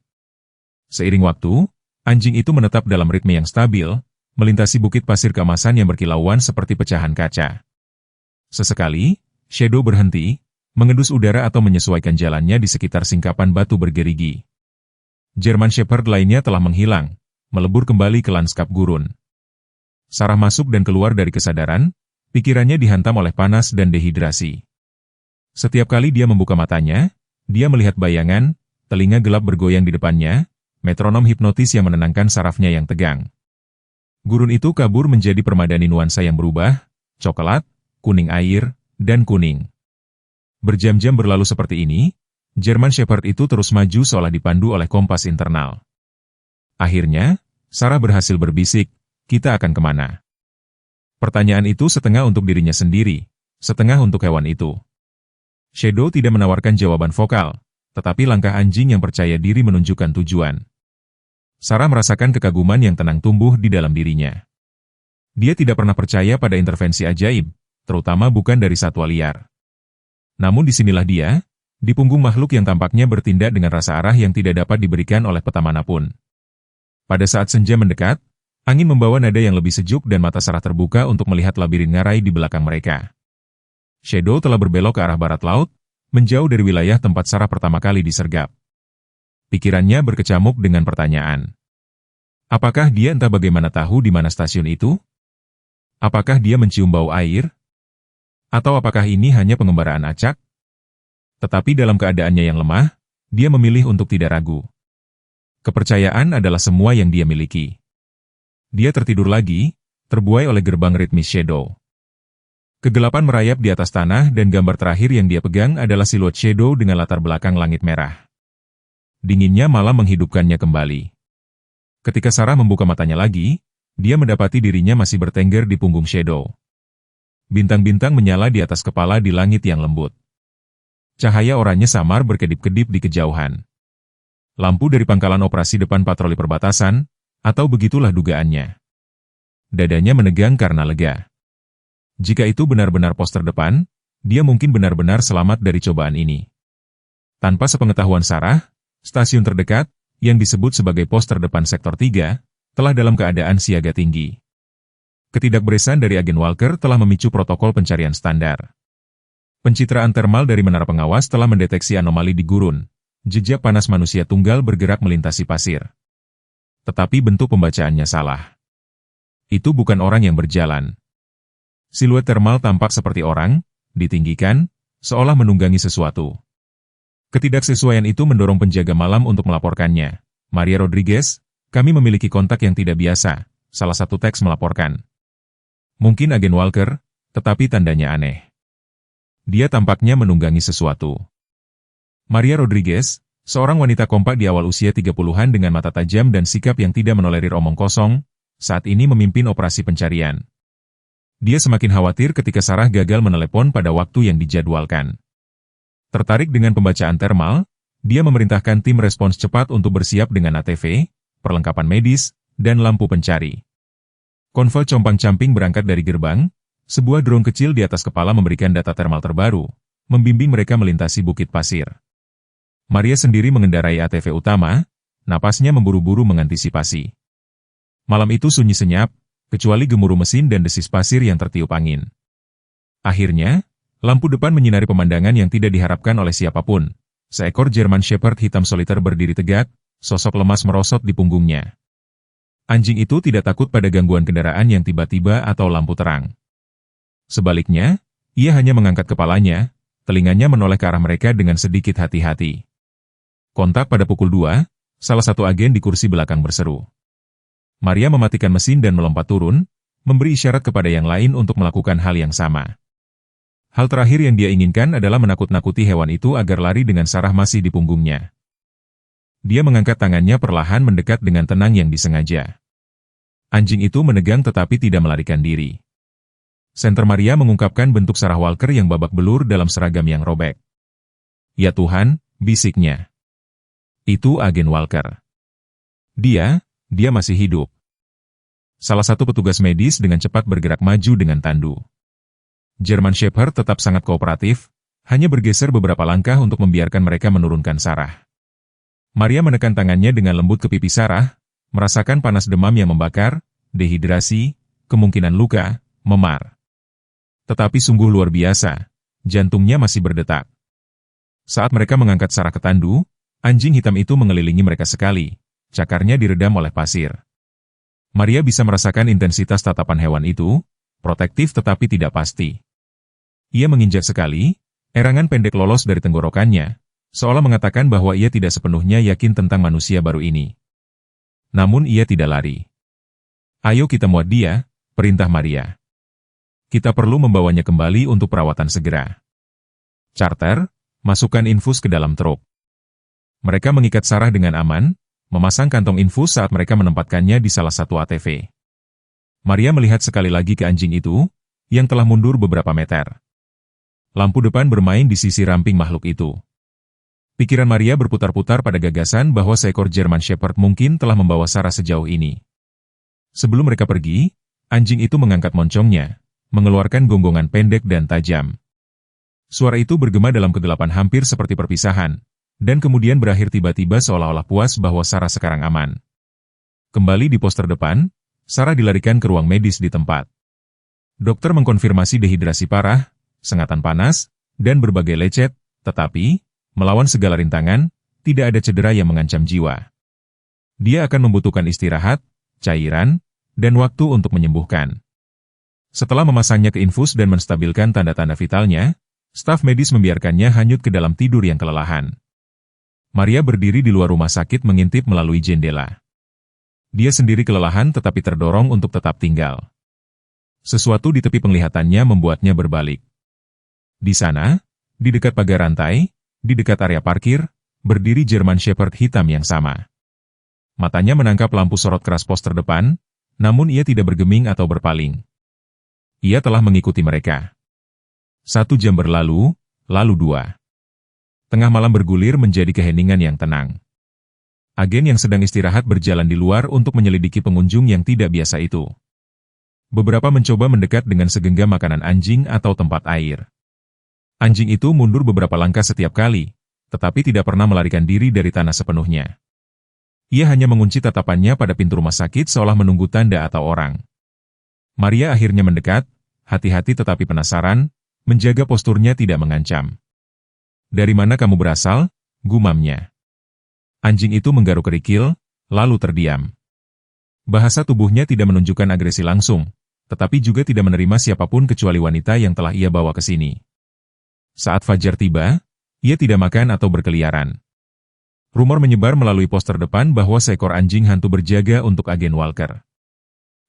Seiring waktu, anjing itu menetap dalam ritme yang stabil, melintasi bukit pasir keemasan yang berkilauan seperti pecahan kaca. Sesekali, Shadow berhenti, mengendus udara atau menyesuaikan jalannya di sekitar singkapan batu bergerigi. German Shepherd lainnya telah menghilang, melebur kembali ke lanskap gurun. Sarah masuk dan keluar dari kesadaran, pikirannya dihantam oleh panas dan dehidrasi. Setiap kali dia membuka matanya, dia melihat bayangan, telinga gelap bergoyang di depannya, metronom hipnotis yang menenangkan sarafnya yang tegang. Gurun itu kabur menjadi permadani nuansa yang berubah, coklat, kuning air, dan kuning. Berjam-jam berlalu seperti ini, German Shepherd itu terus maju seolah dipandu oleh kompas internal. Akhirnya, Sarah berhasil berbisik, "Kita akan kemana?" Pertanyaan itu setengah untuk dirinya sendiri, setengah untuk hewan itu. Shadow tidak menawarkan jawaban vokal, tetapi langkah anjing yang percaya diri menunjukkan tujuan. Sarah merasakan kekaguman yang tenang tumbuh di dalam dirinya. Dia tidak pernah percaya pada intervensi ajaib, terutama bukan dari satwa liar. Namun disinilah dia, di punggung makhluk yang tampaknya bertindak dengan rasa arah yang tidak dapat diberikan oleh peta manapun. Pada saat senja mendekat, angin membawa nada yang lebih sejuk dan mata Sarah terbuka untuk melihat labirin ngarai di belakang mereka. Shadow telah berbelok ke arah barat laut, menjauh dari wilayah tempat Sarah pertama kali disergap. Pikirannya berkecamuk dengan pertanyaan. Apakah dia entah bagaimana tahu di mana stasiun itu? Apakah dia mencium bau air? Atau apakah ini hanya pengembaraan acak? Tetapi dalam keadaannya yang lemah, dia memilih untuk tidak ragu. Kepercayaan adalah semua yang dia miliki. Dia tertidur lagi, terbuai oleh gerbang ritmis Shadow. Kegelapan merayap di atas tanah dan gambar terakhir yang dia pegang adalah siluet Shadow dengan latar belakang langit merah. Dinginnya malam menghidupkannya kembali. Ketika Sarah membuka matanya lagi, dia mendapati dirinya masih bertengger di punggung Shadow. Bintang-bintang menyala di atas kepala di langit yang lembut. Cahaya oranye samar berkedip-kedip di kejauhan. Lampu dari pangkalan operasi depan patroli perbatasan, atau begitulah dugaannya. Dadanya menegang karena lega. Jika itu benar-benar pos terdepan, dia mungkin benar-benar selamat dari cobaan ini. Tanpa sepengetahuan Sarah, stasiun terdekat, yang disebut sebagai pos terdepan sektor 3, telah dalam keadaan siaga tinggi. Ketidakberesan dari agen Walker telah memicu protokol pencarian standar. Pencitraan termal dari menara pengawas telah mendeteksi anomali di gurun, jejak panas manusia tunggal bergerak melintasi pasir. Tetapi bentuk pembacaannya salah. Itu bukan orang yang berjalan. Siluet termal tampak seperti orang, ditinggikan, seolah menunggangi sesuatu. Ketidaksesuaian itu mendorong penjaga malam untuk melaporkannya. "Maria Rodriguez, kami memiliki kontak yang tidak biasa," salah satu teks melaporkan. Mungkin agen Walker, tetapi tandanya aneh. Dia tampaknya menunggangi sesuatu. Maria Rodriguez, seorang wanita kompak di awal usia 30-an dengan mata tajam dan sikap yang tidak menolerir omong kosong, saat ini memimpin operasi pencarian. Dia semakin khawatir ketika Sarah gagal menelepon pada waktu yang dijadwalkan. Tertarik dengan pembacaan termal, dia memerintahkan tim respons cepat untuk bersiap dengan ATV, perlengkapan medis, dan lampu pencari. Konvoi compang-camping berangkat dari gerbang, sebuah drone kecil di atas kepala memberikan data termal terbaru, membimbing mereka melintasi bukit pasir. Maria sendiri mengendarai ATV utama, napasnya memburu-buru mengantisipasi. Malam itu sunyi senyap, kecuali gemuruh mesin dan desis pasir yang tertiup angin. Akhirnya, lampu depan menyinari pemandangan yang tidak diharapkan oleh siapapun. Seekor German Shepherd hitam soliter berdiri tegak, sosok lemas merosot di punggungnya. Anjing itu tidak takut pada gangguan kendaraan yang tiba-tiba atau lampu terang. Sebaliknya, ia hanya mengangkat kepalanya, telinganya menoleh ke arah mereka dengan sedikit hati-hati. Kontak pada pukul 2, salah satu agen di kursi belakang berseru. Maria mematikan mesin dan melompat turun, memberi isyarat kepada yang lain untuk melakukan hal yang sama. Hal terakhir yang dia inginkan adalah menakut-nakuti hewan itu agar lari dengan Sarah masih di punggungnya. Dia mengangkat tangannya perlahan mendekat dengan tenang yang disengaja. Anjing itu menegang tetapi tidak melarikan diri. Senter Maria mengungkapkan bentuk Sarah Walker yang babak belur dalam seragam yang robek. "Ya Tuhan," bisiknya. "Itu agen Walker. Dia masih hidup." Salah satu petugas medis dengan cepat bergerak maju dengan tandu. German Shepherd tetap sangat kooperatif, hanya bergeser beberapa langkah untuk membiarkan mereka menurunkan Sarah. Maria menekan tangannya dengan lembut ke pipi Sarah, merasakan panas demam yang membakar, dehidrasi, kemungkinan luka, memar. Tetapi sungguh luar biasa, jantungnya masih berdetak. Saat mereka mengangkat Sarah ke tandu, anjing hitam itu mengelilingi mereka sekali, cakarnya diredam oleh pasir. Maria bisa merasakan intensitas tatapan hewan itu, protektif tetapi tidak pasti. Ia menginjak sekali, erangan pendek lolos dari tenggorokannya, seolah mengatakan bahwa ia tidak sepenuhnya yakin tentang manusia baru ini. Namun ia tidak lari. "Ayo kita muat dia," perintah Maria. "Kita perlu membawanya kembali untuk perawatan segera." Carter, masukkan infus ke dalam truk. Mereka mengikat Sarah dengan aman, memasang kantong infus saat mereka menempatkannya di salah satu ATV. Maria melihat sekali lagi ke anjing itu, yang telah mundur beberapa meter. Lampu depan bermain di sisi ramping makhluk itu. Pikiran Maria berputar-putar pada gagasan bahwa seekor German Shepherd mungkin telah membawa Sarah sejauh ini. Sebelum mereka pergi, anjing itu mengangkat moncongnya, mengeluarkan gonggongan pendek dan tajam. Suara itu bergema dalam kegelapan hampir seperti perpisahan, dan kemudian berakhir tiba-tiba seolah-olah puas bahwa Sarah sekarang aman. Kembali di pos terdepan, Sarah dilarikan ke ruang medis di tempat. Dokter mengkonfirmasi dehidrasi parah, sengatan panas, dan berbagai lecet, tetapi, melawan segala rintangan, tidak ada cedera yang mengancam jiwa. Dia akan membutuhkan istirahat, cairan, dan waktu untuk menyembuhkan. Setelah memasangnya ke infus dan menstabilkan tanda-tanda vitalnya, staf medis membiarkannya hanyut ke dalam tidur yang kelelahan. Maria berdiri di luar rumah sakit mengintip melalui jendela. Dia sendiri kelelahan tetapi terdorong untuk tetap tinggal. Sesuatu di tepi penglihatannya membuatnya berbalik. Di sana, di dekat pagar rantai, di dekat area parkir, berdiri German Shepherd hitam yang sama. Matanya menangkap lampu sorot keras pos terdepan, namun ia tidak bergeming atau berpaling. Ia telah mengikuti mereka. 1 jam berlalu, lalu 2. Tengah malam bergulir menjadi keheningan yang tenang. Agen yang sedang istirahat berjalan di luar untuk menyelidiki pengunjung yang tidak biasa itu. Beberapa mencoba mendekat dengan segenggam makanan anjing atau tempat air. Anjing itu mundur beberapa langkah setiap kali, tetapi tidak pernah melarikan diri dari tanah sepenuhnya. Ia hanya mengunci tatapannya pada pintu rumah sakit seolah menunggu tanda atau orang. Maria akhirnya mendekat, hati-hati tetapi penasaran, menjaga posturnya tidak mengancam. "Dari mana kamu berasal?" gumamnya. Anjing itu menggaruk kerikil, lalu terdiam. Bahasa tubuhnya tidak menunjukkan agresi langsung, tetapi juga tidak menerima siapapun kecuali wanita yang telah ia bawa ke sini. Saat fajar tiba, ia tidak makan atau berkeliaran. Rumor menyebar melalui pos terdepan bahwa seekor anjing hantu berjaga untuk agen Walker.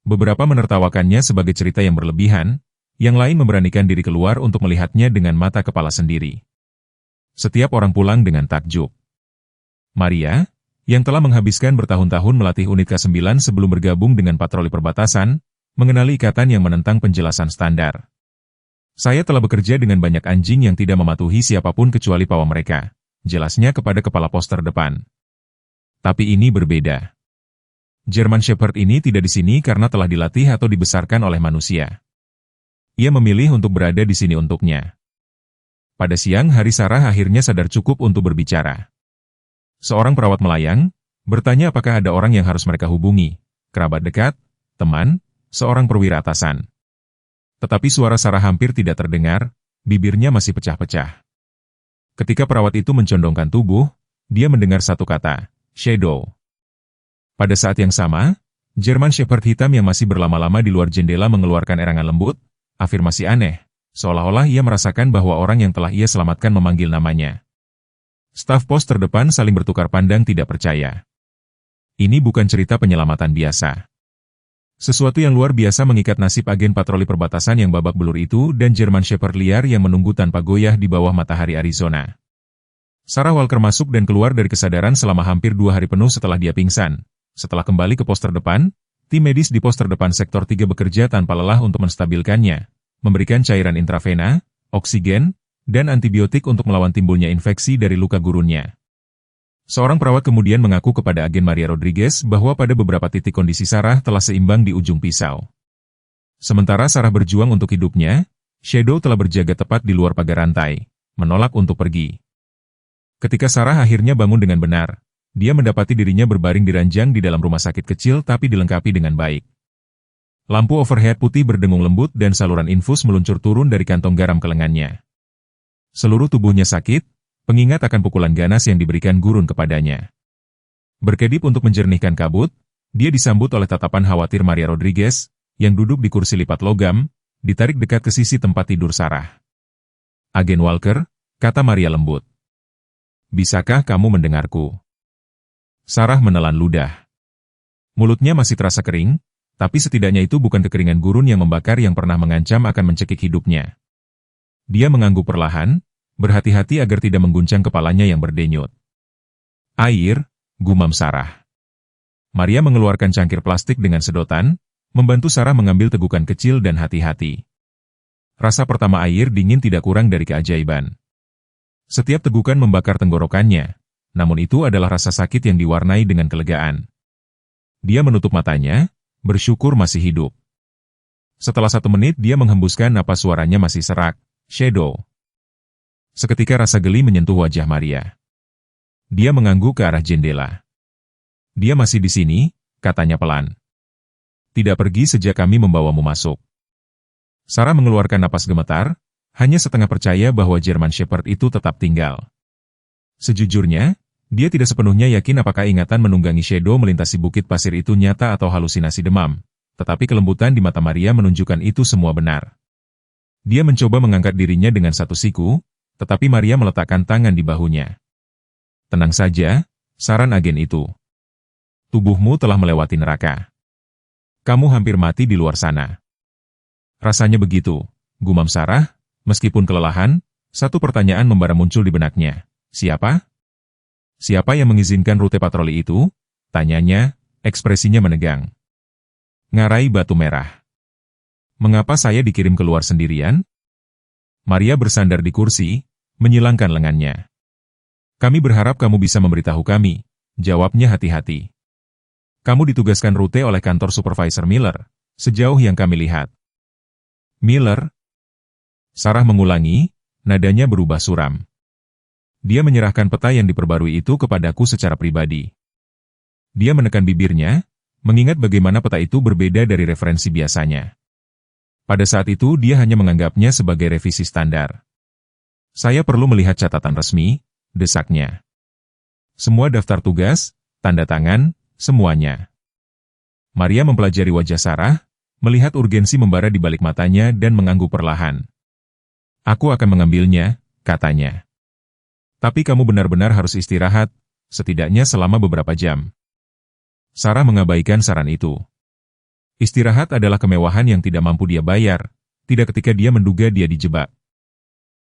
Beberapa menertawakannya sebagai cerita yang berlebihan, yang lain memberanikan diri keluar untuk melihatnya dengan mata kepala sendiri. Setiap orang pulang dengan takjub. Maria, yang telah menghabiskan bertahun-tahun melatih unit K9 sebelum bergabung dengan patroli perbatasan, mengenali ikatan yang menentang penjelasan standar. "Saya telah bekerja dengan banyak anjing yang tidak mematuhi siapapun kecuali pawang mereka," jelasnya kepada kepala pos terdepan. "Tapi ini berbeda. German Shepherd ini tidak di sini karena telah dilatih atau dibesarkan oleh manusia. Ia memilih untuk berada di sini untuknya." Pada siang hari Sarah akhirnya sadar cukup untuk berbicara. Seorang perawat melayang, bertanya apakah ada orang yang harus mereka hubungi, kerabat dekat, teman, seorang perwira atasan. Tetapi suara Sarah hampir tidak terdengar, bibirnya masih pecah-pecah. Ketika perawat itu mencondongkan tubuh, dia mendengar satu kata, "Shadow." Pada saat yang sama, German Shepherd hitam yang masih berlama-lama di luar jendela mengeluarkan erangan lembut, afirmasi aneh, seolah-olah ia merasakan bahwa orang yang telah ia selamatkan memanggil namanya. Staf pos terdepan saling bertukar pandang tidak percaya. Ini bukan cerita penyelamatan biasa. Sesuatu yang luar biasa mengikat nasib agen patroli perbatasan yang babak belur itu dan German Shepherd liar yang menunggu tanpa goyah di bawah matahari Arizona. Sarah Walker masuk dan keluar dari kesadaran selama hampir 2 hari penuh setelah dia pingsan. Setelah kembali ke pos terdepan, tim medis di pos terdepan sektor 3 bekerja tanpa lelah untuk menstabilkannya, memberikan cairan intravena, oksigen, dan antibiotik untuk melawan timbulnya infeksi dari luka gurunnya. Seorang perawat kemudian mengaku kepada agen Maria Rodriguez bahwa pada beberapa titik kondisi Sarah telah seimbang di ujung pisau. Sementara Sarah berjuang untuk hidupnya, Shadow telah berjaga tepat di luar pagar rantai, menolak untuk pergi. Ketika Sarah akhirnya bangun dengan benar, dia mendapati dirinya berbaring di ranjang di dalam rumah sakit kecil tapi dilengkapi dengan baik. Lampu overhead putih berdengung lembut dan saluran infus meluncur turun dari kantong garam ke lengannya. Seluruh tubuhnya sakit, pengingat akan pukulan ganas yang diberikan gurun kepadanya. Berkedip untuk menjernihkan kabut, dia disambut oleh tatapan khawatir Maria Rodriguez, yang duduk di kursi lipat logam, ditarik dekat ke sisi tempat tidur Sarah. "Agen Walker," kata Maria lembut. "Bisakah kamu mendengarku?" Sarah menelan ludah. Mulutnya masih terasa kering, tapi setidaknya itu bukan kekeringan gurun yang membakar yang pernah mengancam akan mencekik hidupnya. Dia mengangguk perlahan, berhati-hati agar tidak mengguncang kepalanya yang berdenyut. "Air," gumam Sarah. Maria mengeluarkan cangkir plastik dengan sedotan, membantu Sarah mengambil tegukan kecil dan hati-hati. Rasa pertama air dingin tidak kurang dari keajaiban. Setiap tegukan membakar tenggorokannya, namun itu adalah rasa sakit yang diwarnai dengan kelegaan. Dia menutup matanya, bersyukur masih hidup. Setelah 1 menit dia menghembuskan napas, suaranya masih serak, "Shadow." Seketika rasa geli menyentuh wajah Maria. Dia mengangguk ke arah jendela. "Dia masih di sini," katanya pelan. "Tidak pergi sejak kami membawamu masuk." Sarah mengeluarkan napas gemetar, hanya setengah percaya bahwa German Shepherd itu tetap tinggal. Sejujurnya, dia tidak sepenuhnya yakin apakah ingatan menunggangi Shadow melintasi bukit pasir itu nyata atau halusinasi demam, tetapi kelembutan di mata Maria menunjukkan itu semua benar. Dia mencoba mengangkat dirinya dengan satu siku, tetapi Maria meletakkan tangan di bahunya. "Tenang saja," saran agen itu. "Tubuhmu telah melewati neraka. Kamu hampir mati di luar sana." "Rasanya begitu," gumam Sarah, meskipun kelelahan, satu pertanyaan membara muncul di benaknya. "Siapa? Siapa yang mengizinkan rute patroli itu?" tanyanya, ekspresinya menegang. "Ngarai Batu Merah." "Mengapa saya dikirim keluar sendirian?" Maria bersandar di kursi, menyilangkan lengannya. "Kami berharap kamu bisa memberitahu kami," jawabnya hati-hati. "Kamu ditugaskan rute oleh kantor Supervisor Miller, sejauh yang kami lihat." "Miller?" Sarah mengulangi, nadanya berubah suram. Dia menyerahkan peta yang diperbarui itu kepadaku secara pribadi. Dia menekan bibirnya, mengingat bagaimana peta itu berbeda dari referensi biasanya. Pada saat itu dia hanya menganggapnya sebagai revisi standar. "Saya perlu melihat catatan resmi," desaknya. "Semua daftar tugas, tanda tangan, semuanya." Maria mempelajari wajah Sarah, melihat urgensi membara di balik matanya dan mengangguk perlahan. "Aku akan mengambilnya," katanya. "Tapi kamu benar-benar harus istirahat, setidaknya selama beberapa jam." Sarah mengabaikan saran itu. Istirahat adalah kemewahan yang tidak mampu dia bayar, tidak ketika dia menduga dia dijebak.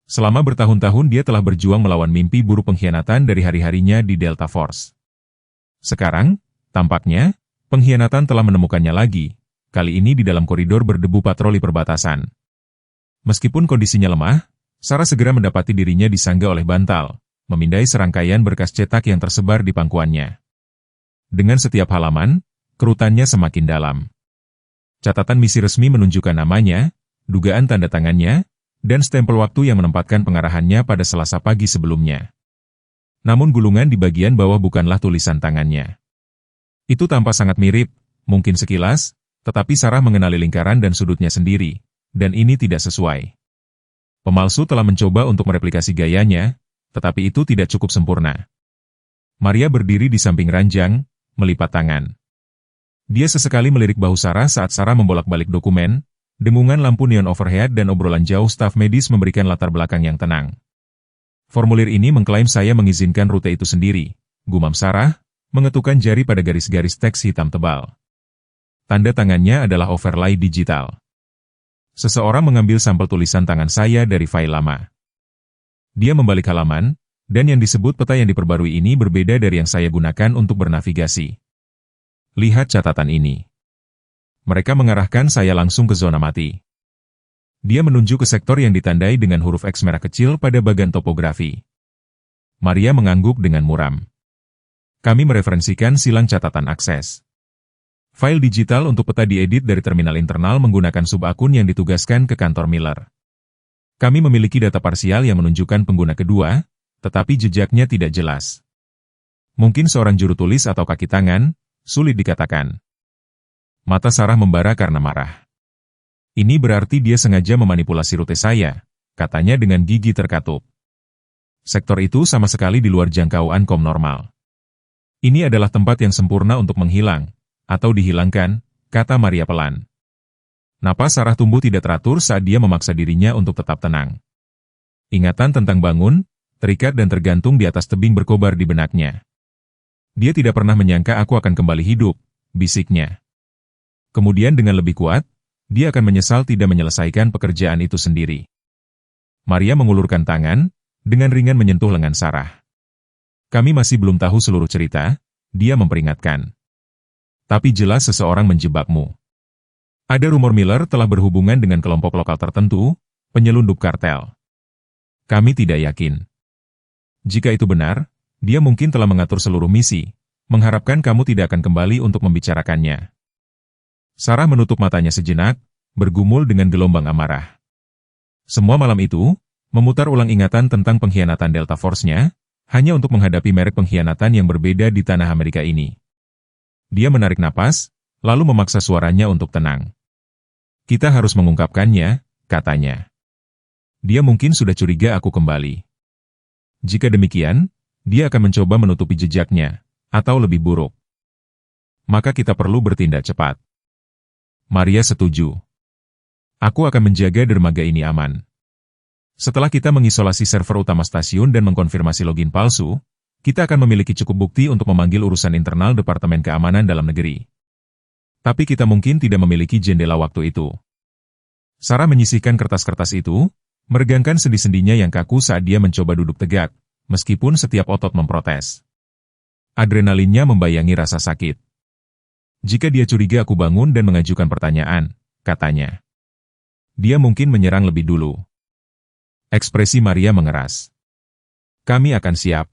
Selama bertahun-tahun dia telah berjuang melawan mimpi buruk pengkhianatan dari hari-harinya di Delta Force. Sekarang, tampaknya, pengkhianatan telah menemukannya lagi, kali ini di dalam koridor berdebu patroli perbatasan. Meskipun kondisinya lemah, Sarah segera mendapati dirinya disanggah oleh bantal, memindai serangkaian berkas cetak yang tersebar di pangkuannya. Dengan setiap halaman, kerutannya semakin dalam. Catatan misi resmi menunjukkan namanya, dugaan tanda tangannya, dan stempel waktu yang menempatkan pengarahannya pada Selasa pagi sebelumnya. Namun gulungan di bagian bawah bukanlah tulisan tangannya. Itu tampak sangat mirip, mungkin sekilas, tetapi Sarah mengenali lingkaran dan sudutnya sendiri, dan ini tidak sesuai. Pemalsu telah mencoba untuk mereplikasi gayanya, tetapi itu tidak cukup sempurna. Maria berdiri di samping ranjang, melipat tangan. Dia sesekali melirik bahu Sarah saat Sarah membolak-balik dokumen, dengungan lampu neon overhead dan obrolan jauh staf medis memberikan latar belakang yang tenang. "Formulir ini mengklaim saya mengizinkan rute itu sendiri," gumam Sarah, mengetukkan jari pada garis-garis teks hitam tebal. Tanda tangannya adalah overlay digital. Seseorang mengambil sampel tulisan tangan saya dari file lama. Dia membalik halaman, dan yang disebut peta yang diperbarui ini berbeda dari yang saya gunakan untuk bernavigasi. "Lihat catatan ini." Mereka mengarahkan saya langsung ke zona mati. Dia menunjuk ke sektor yang ditandai dengan huruf X merah kecil pada bagian topografi. Maria mengangguk dengan muram. Kami mereferensikan silang catatan akses. File digital untuk peta diedit dari terminal internal menggunakan subakun yang ditugaskan ke kantor Miller. Kami memiliki data parsial yang menunjukkan pengguna kedua, tetapi jejaknya tidak jelas. Mungkin seorang juru tulis atau kaki tangan, sulit dikatakan. Mata Sarah membara karena marah. Ini berarti dia sengaja memanipulasi rute saya, katanya dengan gigi terkatup. Sektor itu sama sekali di luar jangkauan kom normal. Ini adalah tempat yang sempurna untuk menghilang, atau dihilangkan, kata Maria pelan. Napas Sarah tumbuh tidak teratur saat dia memaksa dirinya untuk tetap tenang. Ingatan tentang bangun, terikat dan tergantung di atas tebing berkobar di benaknya. Dia tidak pernah menyangka aku akan kembali hidup, bisiknya. Kemudian dengan lebih kuat, dia akan menyesal tidak menyelesaikan pekerjaan itu sendiri. Maria mengulurkan tangan, dengan ringan menyentuh lengan Sarah. Kami masih belum tahu seluruh cerita, dia memperingatkan. Tapi jelas seseorang menjebakmu. Ada rumor Miller telah berhubungan dengan kelompok lokal tertentu, penyelundup kartel. Kami tidak yakin. Jika itu benar, dia mungkin telah mengatur seluruh misi, mengharapkan kamu tidak akan kembali untuk membicarakannya. Sarah menutup matanya sejenak, bergumul dengan gelombang amarah. Semua malam itu, memutar ulang ingatan tentang pengkhianatan Delta Force-nya, hanya untuk menghadapi merek pengkhianatan yang berbeda di tanah Amerika ini. Dia menarik napas, lalu memaksa suaranya untuk tenang. Kita harus mengungkapkannya, katanya. Dia mungkin sudah curiga aku kembali. Jika demikian, dia akan mencoba menutupi jejaknya, atau lebih buruk. Maka kita perlu bertindak cepat. Maria setuju. Aku akan menjaga dermaga ini aman. Setelah kita mengisolasi server utama stasiun dan mengkonfirmasi login palsu, kita akan memiliki cukup bukti untuk memanggil urusan internal Departemen Keamanan Dalam Negeri. Tapi kita mungkin tidak memiliki jendela waktu itu. Sarah menyisihkan kertas-kertas itu, meregangkan sendi-sendinya yang kaku saat dia mencoba duduk tegak, meskipun setiap otot memprotes. Adrenalinnya membayangi rasa sakit. Jika dia curiga aku bangun dan mengajukan pertanyaan, katanya. Dia mungkin menyerang lebih dulu. Ekspresi Maria mengeras. Kami akan siap.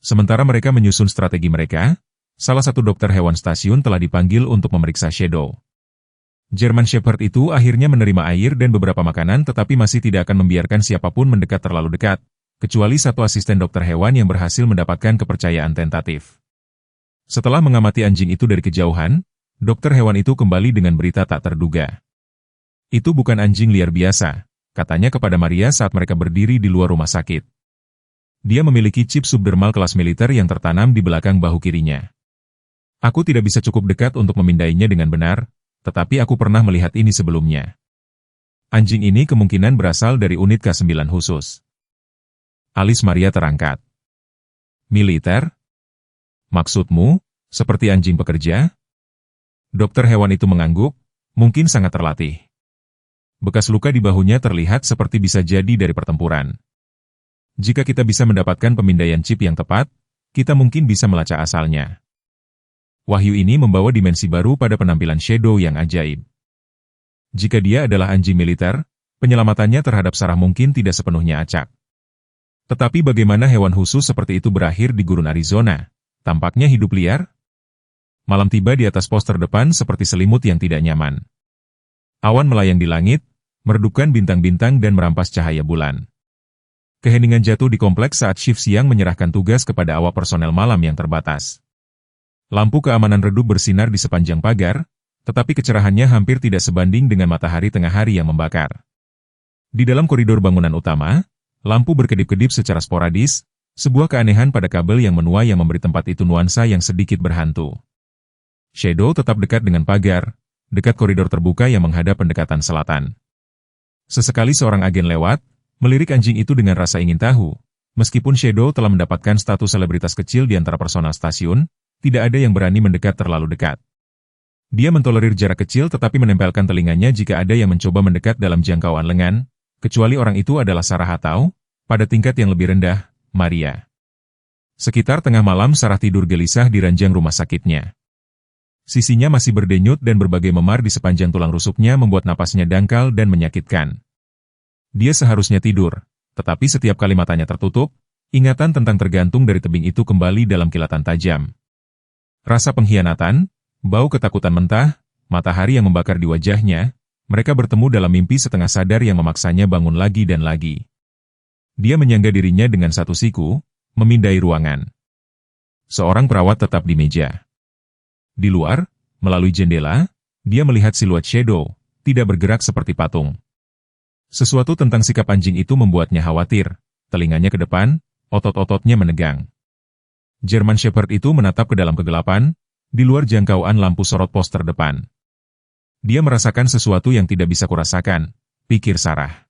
Sementara mereka menyusun strategi mereka, salah satu dokter hewan stasiun telah dipanggil untuk memeriksa Shadow. German Shepherd itu akhirnya menerima air dan beberapa makanan tetapi masih tidak akan membiarkan siapapun mendekat terlalu dekat, kecuali satu asisten dokter hewan yang berhasil mendapatkan kepercayaan tentatif. Setelah mengamati anjing itu dari kejauhan, dokter hewan itu kembali dengan berita tak terduga. Itu bukan anjing liar biasa, katanya kepada Maria saat mereka berdiri di luar rumah sakit. Dia memiliki chip subdermal kelas militer yang tertanam di belakang bahu kirinya. Aku tidak bisa cukup dekat untuk memindainya dengan benar, tetapi aku pernah melihat ini sebelumnya. Anjing ini kemungkinan berasal dari unit K9 khusus. Alis Maria terangkat. Militer? Maksudmu, seperti anjing pekerja? Dokter hewan itu mengangguk, mungkin sangat terlatih. Bekas luka di bahunya terlihat seperti bisa jadi dari pertempuran. Jika kita bisa mendapatkan pemindaian chip yang tepat, kita mungkin bisa melacak asalnya. Wahyu ini membawa dimensi baru pada penampilan Shadow yang ajaib. Jika dia adalah anjing militer, penyelamatannya terhadap Sarah mungkin tidak sepenuhnya acak. Tetapi bagaimana hewan khusus seperti itu berakhir di gurun Arizona? Tampaknya hidup liar? Malam tiba di atas pos terdepan seperti selimut yang tidak nyaman. Awan melayang di langit, meredupkan bintang-bintang dan merampas cahaya bulan. Keheningan jatuh di kompleks saat shift siang menyerahkan tugas kepada awak personel malam yang terbatas. Lampu keamanan redup bersinar di sepanjang pagar, tetapi kecerahannya hampir tidak sebanding dengan matahari tengah hari yang membakar. Di dalam koridor bangunan utama, lampu berkedip-kedip secara sporadis, sebuah keanehan pada kabel yang menua yang memberi tempat itu nuansa yang sedikit berhantu. Shadow tetap dekat dengan pagar, dekat koridor terbuka yang menghadap pendekatan selatan. Sesekali seorang agen lewat, melirik anjing itu dengan rasa ingin tahu. Meskipun Shadow telah mendapatkan status selebritas kecil di antara personal stasiun, tidak ada yang berani mendekat terlalu dekat. Dia mentolerir jarak kecil tetapi menempelkan telinganya jika ada yang mencoba mendekat dalam jangkauan lengan, kecuali orang itu adalah Sarah atau, pada tingkat yang lebih rendah, Maria. Sekitar tengah malam Sarah tidur gelisah di ranjang rumah sakitnya. Sisinya masih berdenyut dan berbagai memar di sepanjang tulang rusuknya membuat napasnya dangkal dan menyakitkan. Dia seharusnya tidur, tetapi setiap kali matanya tertutup, Ingatan tentang tergantung dari tebing itu kembali dalam kilatan tajam. Rasa pengkhianatan, bau ketakutan mentah, matahari yang membakar di wajahnya, mereka bertemu dalam mimpi setengah sadar yang memaksanya bangun lagi dan lagi. Dia menyangga dirinya dengan satu siku, memindai ruangan. Seorang perawat tetap di meja. Di luar, melalui jendela, dia melihat siluet Shadow, tidak bergerak seperti patung. Sesuatu tentang sikap anjing itu membuatnya khawatir, telinganya ke depan, otot-ototnya menegang. German Shepherd itu menatap ke dalam kegelapan, di luar jangkauan lampu sorot pos terdepan. Dia merasakan sesuatu yang tidak bisa kurasakan, pikir Sarah.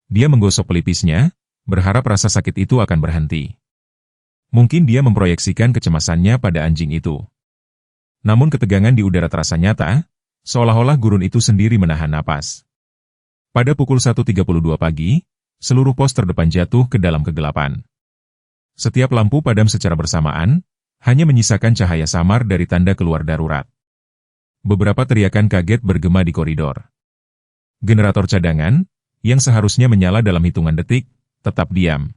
Dia menggosok pelipisnya, berharap rasa sakit itu akan berhenti. Mungkin dia memproyeksikan kecemasannya pada anjing itu. Namun ketegangan di udara terasa nyata, seolah-olah gurun itu sendiri menahan napas. Pada pukul 1.32 pagi, seluruh pos terdepan jatuh ke dalam kegelapan. Setiap lampu padam secara bersamaan, hanya menyisakan cahaya samar dari tanda keluar darurat. Beberapa teriakan kaget bergema di koridor. Generator cadangan, yang seharusnya menyala dalam hitungan detik, tetap diam.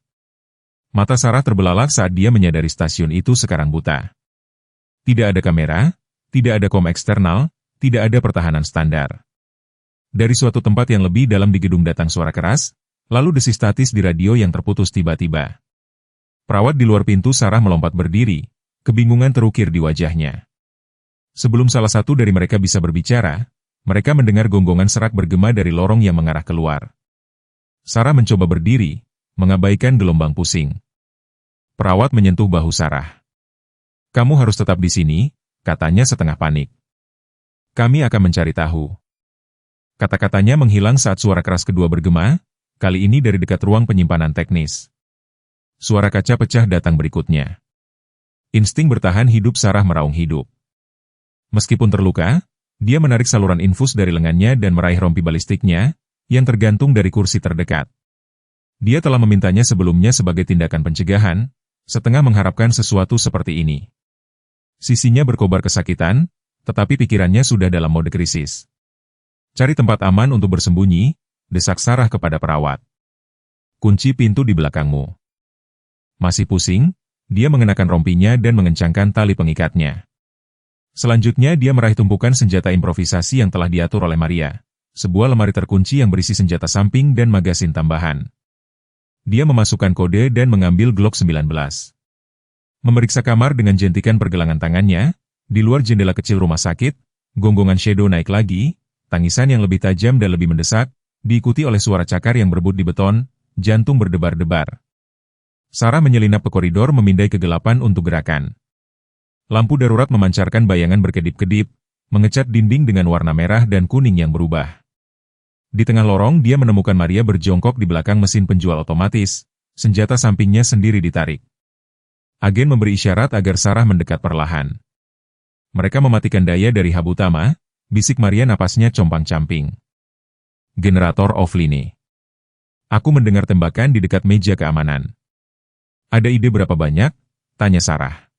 Mata Sarah terbelalak saat dia menyadari stasiun itu sekarang buta. Tidak ada kamera, tidak ada kom eksternal, tidak ada pertahanan standar. Dari suatu tempat yang lebih dalam di gedung datang suara keras, lalu desis statis di radio yang terputus tiba-tiba. Perawat di luar pintu Sarah melompat berdiri, kebingungan terukir di wajahnya. Sebelum salah satu dari mereka bisa berbicara, mereka mendengar gonggongan serak bergema dari lorong yang mengarah keluar. Sarah mencoba berdiri, mengabaikan gelombang pusing. Perawat menyentuh bahu Sarah. "Kamu harus tetap di sini," katanya setengah panik. "Kami akan mencari tahu." Kata-katanya menghilang saat suara keras kedua bergema, kali ini dari dekat ruang penyimpanan teknis. Suara kaca pecah datang berikutnya. Insting bertahan hidup Sarah meraung hidup. Meskipun terluka, dia menarik saluran infus dari lengannya dan meraih rompi balistiknya, yang tergantung dari kursi terdekat. Dia telah memintanya sebelumnya sebagai tindakan pencegahan, setengah mengharapkan sesuatu seperti ini. Sisinya berkobar kesakitan, tetapi pikirannya sudah dalam mode krisis. "Cari tempat aman untuk bersembunyi," desak Sarah kepada perawat. "Kunci pintu di belakangmu." Masih pusing, dia mengenakan rompinya dan mengencangkan tali pengikatnya. Selanjutnya dia meraih tumpukan senjata improvisasi yang telah diatur oleh Maria, sebuah lemari terkunci yang berisi senjata samping dan magasin tambahan. Dia memasukkan kode dan mengambil Glock 19. Memeriksa kamar dengan jentikan pergelangan tangannya, di luar jendela kecil rumah sakit, gonggongan Shadow naik lagi, tangisan yang lebih tajam dan lebih mendesak, diikuti oleh suara cakar yang berebut di beton, jantung berdebar-debar. Sarah menyelinap ke koridor memindai kegelapan untuk gerakan. Lampu darurat memancarkan bayangan berkedip-kedip, mengecat dinding dengan warna merah dan kuning yang berubah. Di tengah lorong dia menemukan Maria berjongkok di belakang mesin penjual otomatis, senjata sampingnya sendiri ditarik. Agen memberi isyarat agar Sarah mendekat perlahan. Mereka mematikan daya dari hub utama, bisik Maria napasnya compang-camping. "Generator offline. Aku mendengar tembakan di dekat meja keamanan." "Ada ide berapa banyak?" tanya Sarah.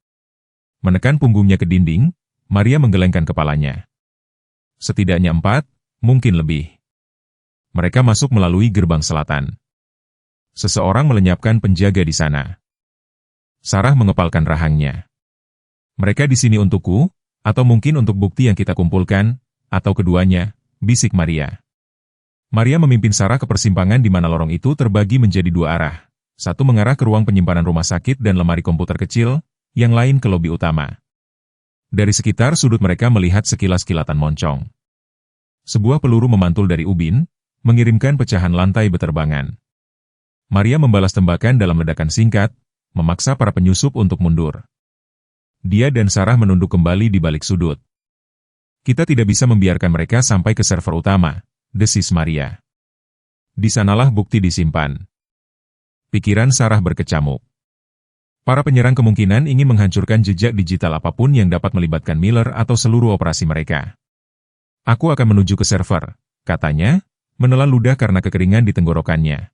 Menekan punggungnya ke dinding, Maria menggelengkan kepalanya. "Setidaknya 4, mungkin lebih." Mereka masuk melalui gerbang selatan. Seseorang melenyapkan penjaga di sana. Sarah mengepalkan rahangnya. "Mereka di sini untukku, atau mungkin untuk bukti yang kita kumpulkan, atau keduanya," bisik Maria. Maria memimpin Sarah ke persimpangan di mana lorong itu terbagi menjadi dua arah. Satu mengarah ke ruang penyimpanan rumah sakit dan lemari komputer kecil, yang lain ke lobi utama. Dari sekitar sudut mereka melihat sekilas kilatan moncong. Sebuah peluru memantul dari ubin, mengirimkan pecahan lantai beterbangan. Maria membalas tembakan dalam ledakan singkat, memaksa para penyusup untuk mundur. Dia dan Sarah menunduk kembali di balik sudut. "Kita tidak bisa membiarkan mereka sampai ke server utama," desis Maria. "Di sanalah bukti disimpan." Pikiran Sarah berkecamuk. Para penyerang kemungkinan ingin menghancurkan jejak digital apapun yang dapat melibatkan Miller atau seluruh operasi mereka. "Aku akan menuju ke server," katanya, menelan ludah karena kekeringan di tenggorokannya.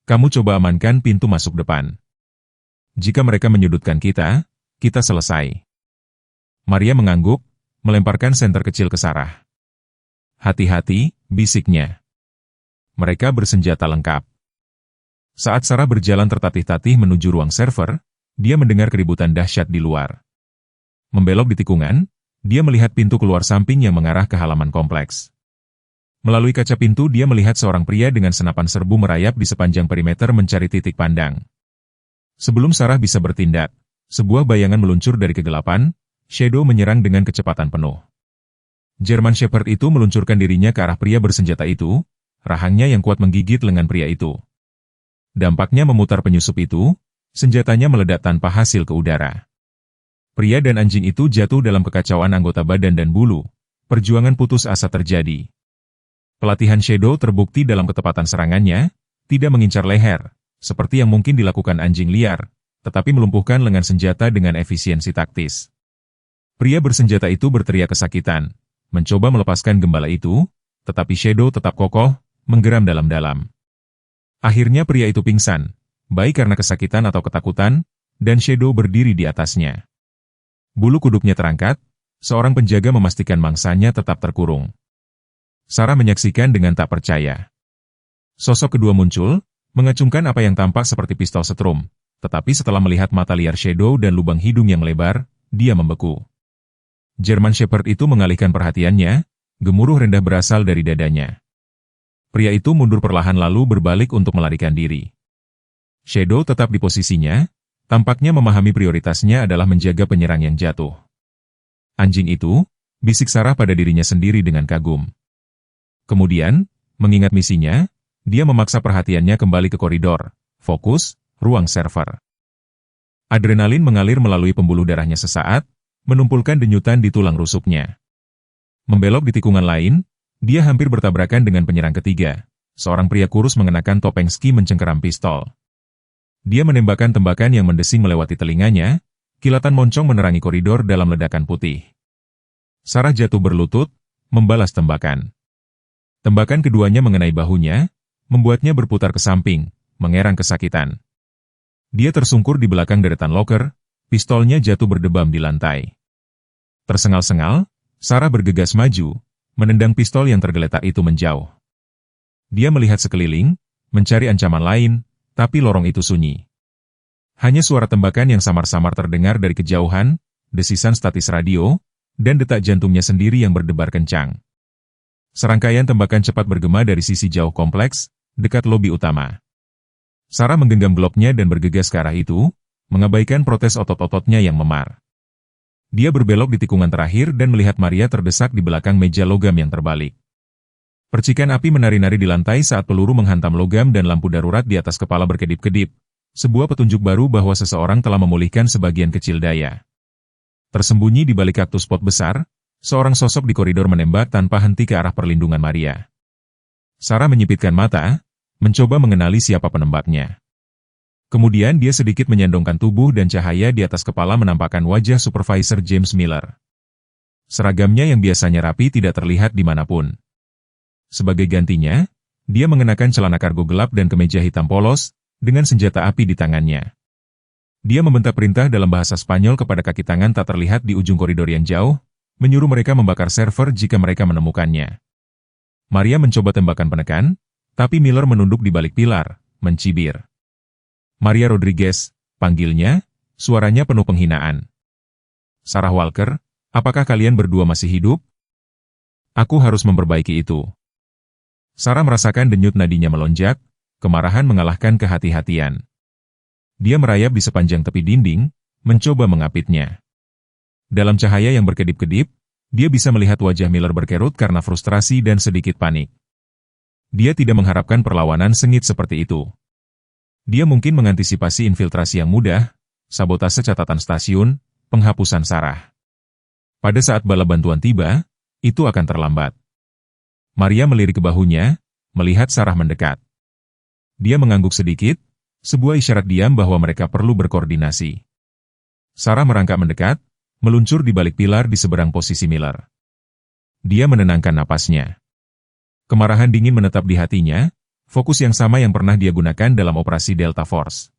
"Kamu coba amankan pintu masuk depan. Jika mereka menyudutkan kita, kita selesai." Maria mengangguk, melemparkan senter kecil ke Sarah. "Hati-hati," bisiknya. "Mereka bersenjata lengkap." Saat Sarah berjalan tertatih-tatih menuju ruang server, dia mendengar keributan dahsyat di luar. Membelok di tikungan, dia melihat pintu keluar samping yang mengarah ke halaman kompleks. Melalui kaca pintu dia melihat seorang pria dengan senapan serbu merayap di sepanjang perimeter mencari titik pandang. Sebelum Sarah bisa bertindak, sebuah bayangan meluncur dari kegelapan, Shadow menyerang dengan kecepatan penuh. German Shepherd itu meluncurkan dirinya ke arah pria bersenjata itu, rahangnya yang kuat menggigit lengan pria itu. Dampaknya memutar penyusup itu, senjatanya meledak tanpa hasil ke udara. Pria dan anjing itu jatuh dalam kekacauan anggota badan dan bulu. Perjuangan putus asa terjadi. Pelatihan Shadow terbukti dalam ketepatan serangannya, tidak mengincar leher, seperti yang mungkin dilakukan anjing liar, tetapi melumpuhkan lengan senjata dengan efisiensi taktis. Pria bersenjata itu berteriak kesakitan, mencoba melepaskan gembala itu, tetapi Shadow tetap kokoh, menggeram dalam-dalam. Akhirnya pria itu pingsan, baik karena kesakitan atau ketakutan, dan Shadow berdiri di atasnya. Bulu kuduknya terangkat, seorang penjaga memastikan mangsanya tetap terkurung. Sarah menyaksikan dengan tak percaya. Sosok kedua muncul, mengacungkan apa yang tampak seperti pistol setrum, tetapi setelah melihat mata liar Shadow dan lubang hidung yang lebar, dia membeku. German Shepherd itu mengalihkan perhatiannya, gemuruh rendah berasal dari dadanya. Pria itu mundur perlahan lalu berbalik untuk melarikan diri. Shadow tetap di posisinya, tampaknya memahami prioritasnya adalah menjaga penyerang yang jatuh. Anjing itu, bisik Sarah pada dirinya sendiri dengan kagum. Kemudian, mengingat misinya, dia memaksa perhatiannya kembali ke koridor, fokus, ruang server. Adrenalin mengalir melalui pembuluh darahnya sesaat, menumpulkan denyutan di tulang rusuknya. Membelok di tikungan lain, dia hampir bertabrakan dengan penyerang ketiga, seorang pria kurus mengenakan topeng ski mencengkeram pistol. Dia menembakkan tembakan yang mendesing melewati telinganya, kilatan moncong menerangi koridor dalam ledakan putih. Sarah jatuh berlutut, membalas tembakan. Tembakan keduanya mengenai bahunya, membuatnya berputar ke samping, mengerang kesakitan. Dia tersungkur di belakang deretan loker, pistolnya jatuh berdebam di lantai. Tersengal-sengal, Sarah bergegas maju, menendang pistol yang tergeletak itu menjauh. Dia melihat sekeliling, mencari ancaman lain, tapi lorong itu sunyi. Hanya suara tembakan yang samar-samar terdengar dari kejauhan, desisan statis radio, dan detak jantungnya sendiri yang berdebar kencang. Serangkaian tembakan cepat bergema dari sisi jauh kompleks, dekat lobi utama. Sarah menggenggam gloknya dan bergegas ke arah itu, mengabaikan protes otot-ototnya yang memar. Dia berbelok di tikungan terakhir dan melihat Maria terdesak di belakang meja logam yang terbalik. Percikan api menari-nari di lantai saat peluru menghantam logam dan lampu darurat di atas kepala berkedip-kedip, sebuah petunjuk baru bahwa seseorang telah memulihkan sebagian kecil daya. Tersembunyi di balik kaktus pot besar, seorang sosok di koridor menembak tanpa henti ke arah perlindungan Maria. Sarah menyipitkan mata, mencoba mengenali siapa penembaknya. Kemudian dia sedikit menyandongkan tubuh dan cahaya di atas kepala menampakkan wajah Supervisor James Miller. Seragamnya yang biasanya rapi tidak terlihat dimanapun. Sebagai gantinya, dia mengenakan celana kargo gelap dan kemeja hitam polos, dengan senjata api di tangannya. Dia membentak perintah dalam bahasa Spanyol kepada kaki tangan tak terlihat di ujung koridor yang jauh, menyuruh mereka membakar server jika mereka menemukannya. Maria mencoba tembakan penekan, tapi Miller menunduk di balik pilar, mencibir. Maria Rodriguez, panggilnya, suaranya penuh penghinaan. Sarah Walker, apakah kalian berdua masih hidup? Aku harus memperbaiki itu. Sarah merasakan denyut nadinya melonjak, kemarahan mengalahkan kehati-hatian. Dia merayap di sepanjang tepi dinding, mencoba mengapitnya. Dalam cahaya yang berkedip-kedip, dia bisa melihat wajah Miller berkerut karena frustrasi dan sedikit panik. Dia tidak mengharapkan perlawanan sengit seperti itu. Dia mungkin mengantisipasi infiltrasi yang mudah, sabotase catatan stasiun, penghapusan Sarah. Pada saat bala bantuan tiba, itu akan terlambat. Maria melirik ke bahunya, melihat Sarah mendekat. Dia mengangguk sedikit, sebuah isyarat diam bahwa mereka perlu berkoordinasi. Sarah merangkak mendekat, meluncur di balik pilar di seberang posisi Miller. Dia menenangkan napasnya. Kemarahan dingin menetap di hatinya, fokus yang sama yang pernah dia gunakan dalam operasi Delta Force.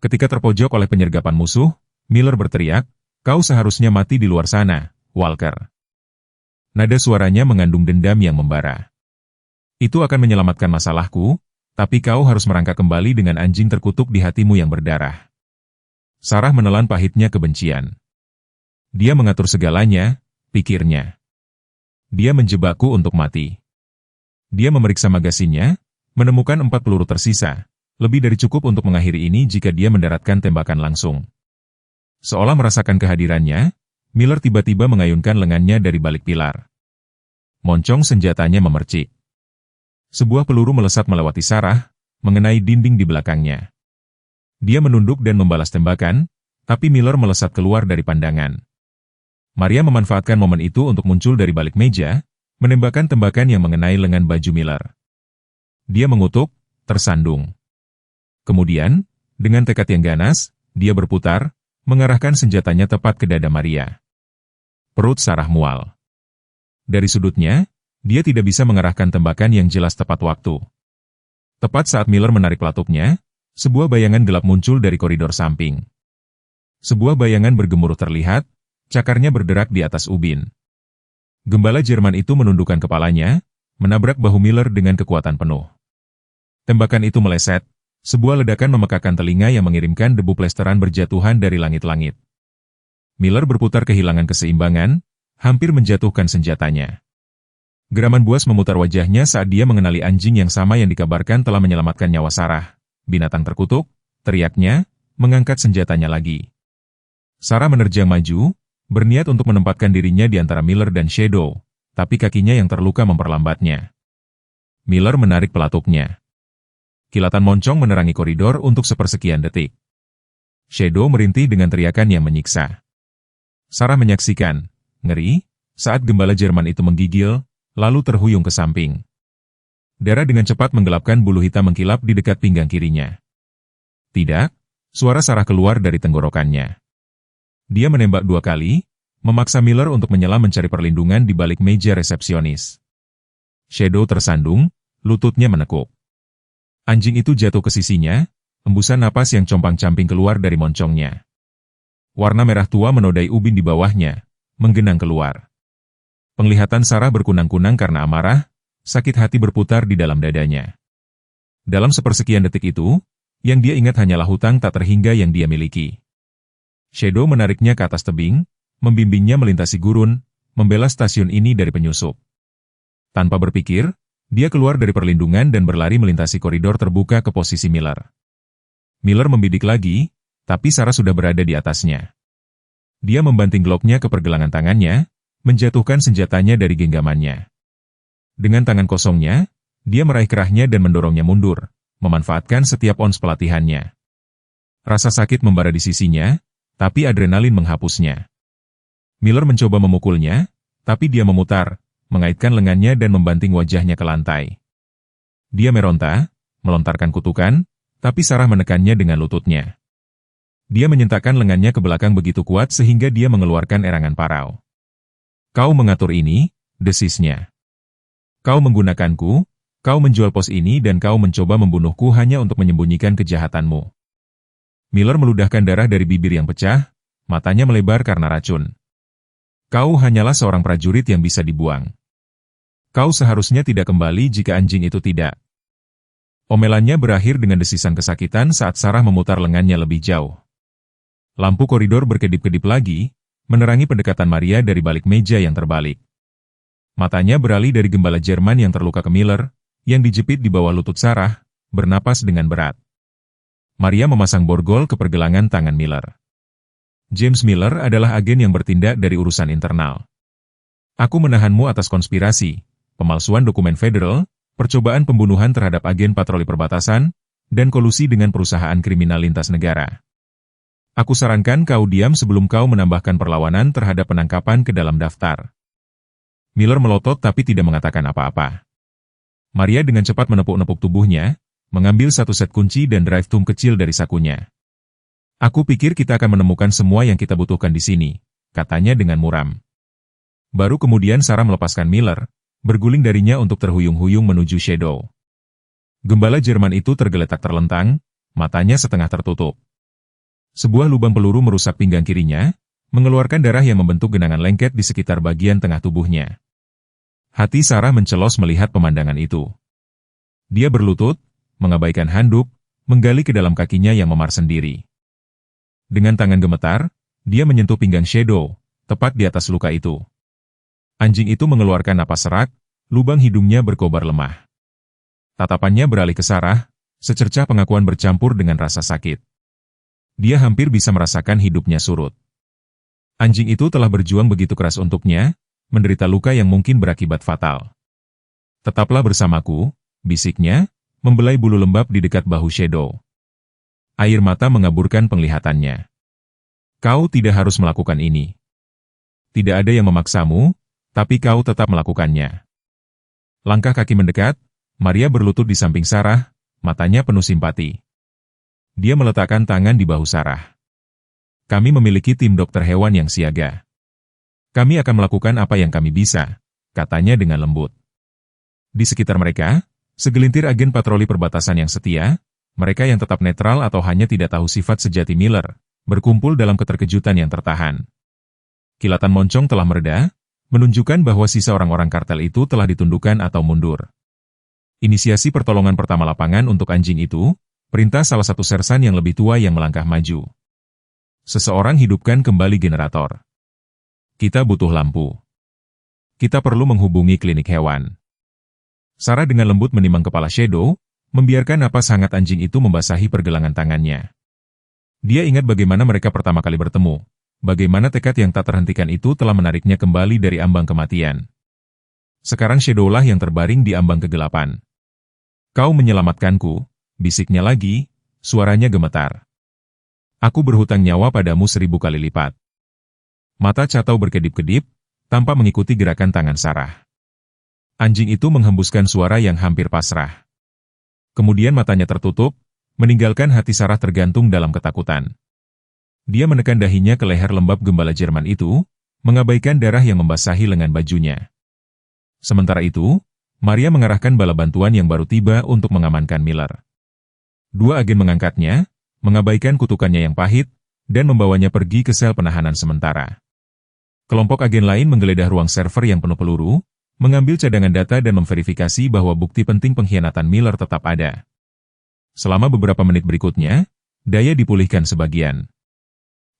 Ketika terpojok oleh penyergapan musuh, Miller berteriak, "Kau seharusnya mati di luar sana, Walker." Nada suaranya mengandung dendam yang membara. "Itu akan menyelamatkan masalahku, Tapi kau harus merangkak kembali dengan anjing terkutuk di hatimu yang berdarah. Sarah menelan pahitnya kebencian. Dia mengatur segalanya, pikirnya. Dia menjebakku untuk mati. Dia memeriksa magasinnya, menemukan 4 peluru tersisa, lebih dari cukup untuk mengakhiri ini jika dia mendaratkan tembakan langsung. Seolah merasakan kehadirannya, Miller tiba-tiba mengayunkan lengannya dari balik pilar. Moncong senjatanya memercik. Sebuah peluru melesat melewati Sarah, mengenai dinding di belakangnya. Dia menunduk dan membalas tembakan, tapi Miller melesat keluar dari pandangan. Maria memanfaatkan momen itu untuk muncul dari balik meja, menembakkan tembakan yang mengenai lengan baju Miller. Dia mengutuk, tersandung. Kemudian, dengan tekad yang ganas, dia berputar, mengarahkan senjatanya tepat ke dada Maria. Perut Sarah mual. Dari sudutnya, dia tidak bisa mengarahkan tembakan yang jelas tepat waktu. Tepat saat Miller menarik pelapuknya, sebuah bayangan gelap muncul dari koridor samping. Sebuah bayangan bergemuruh terlihat, cakarnya berderak di atas ubin. Gembala Jerman itu menundukkan kepalanya, menabrak bahu Miller dengan kekuatan penuh. Tembakan itu meleset, sebuah ledakan memekakan telinga yang mengirimkan debu plesteran berjatuhan dari langit-langit. Miller berputar kehilangan keseimbangan, hampir menjatuhkan senjatanya. Geraman buas memutar wajahnya saat dia mengenali anjing yang sama yang dikabarkan telah menyelamatkan nyawa Sarah. Binatang terkutuk, teriaknya, mengangkat senjatanya lagi. Sarah menerjang maju, berniat untuk menempatkan dirinya di antara Miller dan Shadow, tapi kakinya yang terluka memperlambatnya. Miller menarik pelatuknya. Kilatan moncong menerangi koridor untuk sepersekian detik. Shadow merintih dengan teriakan yang menyiksa. Sarah menyaksikan, ngeri, saat gembala Jerman itu menggigil, lalu terhuyung ke samping. Darah dengan cepat menggelapkan bulu hitam mengkilap di dekat pinggang kirinya. Tidak, suara Sarah keluar dari tenggorokannya. Dia menembak 2 kali, memaksa Miller untuk menyelam mencari perlindungan di balik meja resepsionis. Shadow tersandung, lututnya menekuk. Anjing itu jatuh ke sisinya, embusan napas yang compang-camping keluar dari moncongnya. Warna merah tua menodai ubin di bawahnya, menggenang keluar. Penglihatan Sarah berkunang-kunang karena amarah, sakit hati berputar di dalam dadanya. Dalam sepersekian detik itu, yang dia ingat hanyalah hutang tak terhingga yang dia miliki. Shadow menariknya ke atas tebing, membimbingnya melintasi gurun, membela stasiun ini dari penyusup. Tanpa berpikir, dia keluar dari perlindungan dan berlari melintasi koridor terbuka ke posisi Miller. Miller membidik lagi, tapi Sarah sudah berada di atasnya. Dia membanting gloknya ke pergelangan tangannya, menjatuhkan senjatanya dari genggamannya. Dengan tangan kosongnya, dia meraih kerahnya dan mendorongnya mundur, memanfaatkan setiap ons pelatihannya. Rasa sakit membara di sisinya, tapi adrenalin menghapusnya. Miller mencoba memukulnya, tapi dia memutar, mengaitkan lengannya dan membanting wajahnya ke lantai. Dia meronta, melontarkan kutukan, tapi Sarah menekannya dengan lututnya. Dia menyentakkan lengannya ke belakang begitu kuat sehingga dia mengeluarkan erangan parau. Kau mengatur ini, desisnya. Kau menggunakanku, kau menjual pos ini dan kau mencoba membunuhku hanya untuk menyembunyikan kejahatanmu. Miller meludahkan darah dari bibir yang pecah, matanya melebar karena racun. Kau hanyalah seorang prajurit yang bisa dibuang. Kau seharusnya tidak kembali jika anjing itu tidak. Omelannya berakhir dengan desisan kesakitan saat Sarah memutar lengannya lebih jauh. Lampu koridor berkedip-kedip lagi, menerangi pendekatan Maria dari balik meja yang terbalik. Matanya beralih dari gembala Jerman yang terluka ke Miller, yang dijepit di bawah lutut Sarah, bernapas dengan berat. Maria memasang borgol ke pergelangan tangan Miller. James Miller adalah agen yang bertindak dari urusan internal. Aku menahanmu atas konspirasi, pemalsuan dokumen federal, percobaan pembunuhan terhadap agen patroli perbatasan, dan kolusi dengan perusahaan kriminal lintas negara. Aku sarankan kau diam sebelum kau menambahkan perlawanan terhadap penangkapan ke dalam daftar. Miller melotot tapi tidak mengatakan apa-apa. Maria dengan cepat menepuk-nepuk tubuhnya, mengambil satu set kunci dan drive thumb kecil dari sakunya. Aku pikir kita akan menemukan semua yang kita butuhkan di sini, katanya dengan muram. Baru kemudian Sarah melepaskan Miller, berguling darinya untuk terhuyung-huyung menuju Shadow. Gembala Jerman itu tergeletak terlentang, matanya setengah tertutup. Sebuah lubang peluru merusak pinggang kirinya, mengeluarkan darah yang membentuk genangan lengket di sekitar bagian tengah tubuhnya. Hati Sarah mencelos melihat pemandangan itu. Dia berlutut, mengabaikan handuk, menggali ke dalam kakinya yang memar sendiri. Dengan tangan gemetar, dia menyentuh pinggang Shadow, tepat di atas luka itu. Anjing itu mengeluarkan napas serak, lubang hidungnya berkobar lemah. Tatapannya beralih ke Sarah, secercah pengakuan bercampur dengan rasa sakit. Dia hampir bisa merasakan hidupnya surut. Anjing itu telah berjuang begitu keras untuknya, menderita luka yang mungkin berakibat fatal. Tetaplah bersamaku, bisiknya, membelai bulu lembab di dekat bahu Shadow. Air mata mengaburkan penglihatannya. Kau tidak harus melakukan ini. Tidak ada yang memaksamu, tapi kau tetap melakukannya. Langkah kaki mendekat, Maria berlutut di samping Sarah, matanya penuh simpati. Dia meletakkan tangan di bahu Sarah. Kami memiliki tim dokter hewan yang siaga. Kami akan melakukan apa yang kami bisa, katanya dengan lembut. Di sekitar mereka, segelintir agen patroli perbatasan yang setia, mereka yang tetap netral atau hanya tidak tahu sifat sejati Miller, berkumpul dalam keterkejutan yang tertahan. Kilatan moncong telah mereda, menunjukkan bahwa sisa orang-orang kartel itu telah ditundukkan atau mundur. Inisiasi pertolongan pertama lapangan untuk anjing itu, perintah salah satu sersan yang lebih tua yang melangkah maju. Seseorang hidupkan kembali generator. Kita butuh lampu. Kita perlu menghubungi klinik hewan. Sarah dengan lembut menimang kepala Shadow, membiarkan napas hangat anjing itu membasahi pergelangan tangannya. Dia ingat bagaimana mereka pertama kali bertemu, bagaimana tekad yang tak terhentikan itu telah menariknya kembali dari ambang kematian. Sekarang Shadow-lah yang terbaring di ambang kegelapan. Kau menyelamatkanku, bisiknya lagi, suaranya gemetar. Aku berhutang nyawa padamu 1000 kali lipat. Mata Catau berkedip-kedip, tanpa mengikuti gerakan tangan Sarah. Anjing itu menghembuskan suara yang hampir pasrah. Kemudian matanya tertutup, meninggalkan hati Sarah tergantung dalam ketakutan. Dia menekan dahinya ke leher lembab gembala Jerman itu, mengabaikan darah yang membasahi lengan bajunya. Sementara itu, Maria mengarahkan bala bantuan yang baru tiba untuk mengamankan Miller. 2 agen mengangkatnya, mengabaikan kutukannya yang pahit, dan membawanya pergi ke sel penahanan sementara. Kelompok agen lain menggeledah ruang server yang penuh peluru, mengambil cadangan data dan memverifikasi bahwa bukti penting pengkhianatan Miller tetap ada. Selama beberapa menit berikutnya, daya dipulihkan sebagian.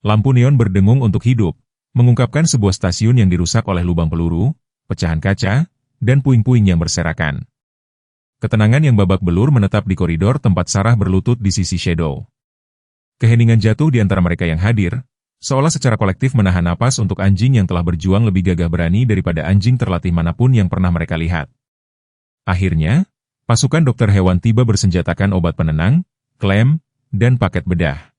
Lampu neon berdengung untuk hidup, mengungkapkan sebuah stasiun yang dirusak oleh lubang peluru, pecahan kaca, dan puing-puing yang berserakan. Ketenangan yang babak belur menetap di koridor tempat Sarah berlutut di sisi Shadow. Keheningan jatuh di antara mereka yang hadir, seolah secara kolektif menahan napas untuk anjing yang telah berjuang lebih gagah berani daripada anjing terlatih manapun yang pernah mereka lihat. Akhirnya, pasukan dokter hewan tiba bersenjatakan obat penenang, klem, dan paket bedah.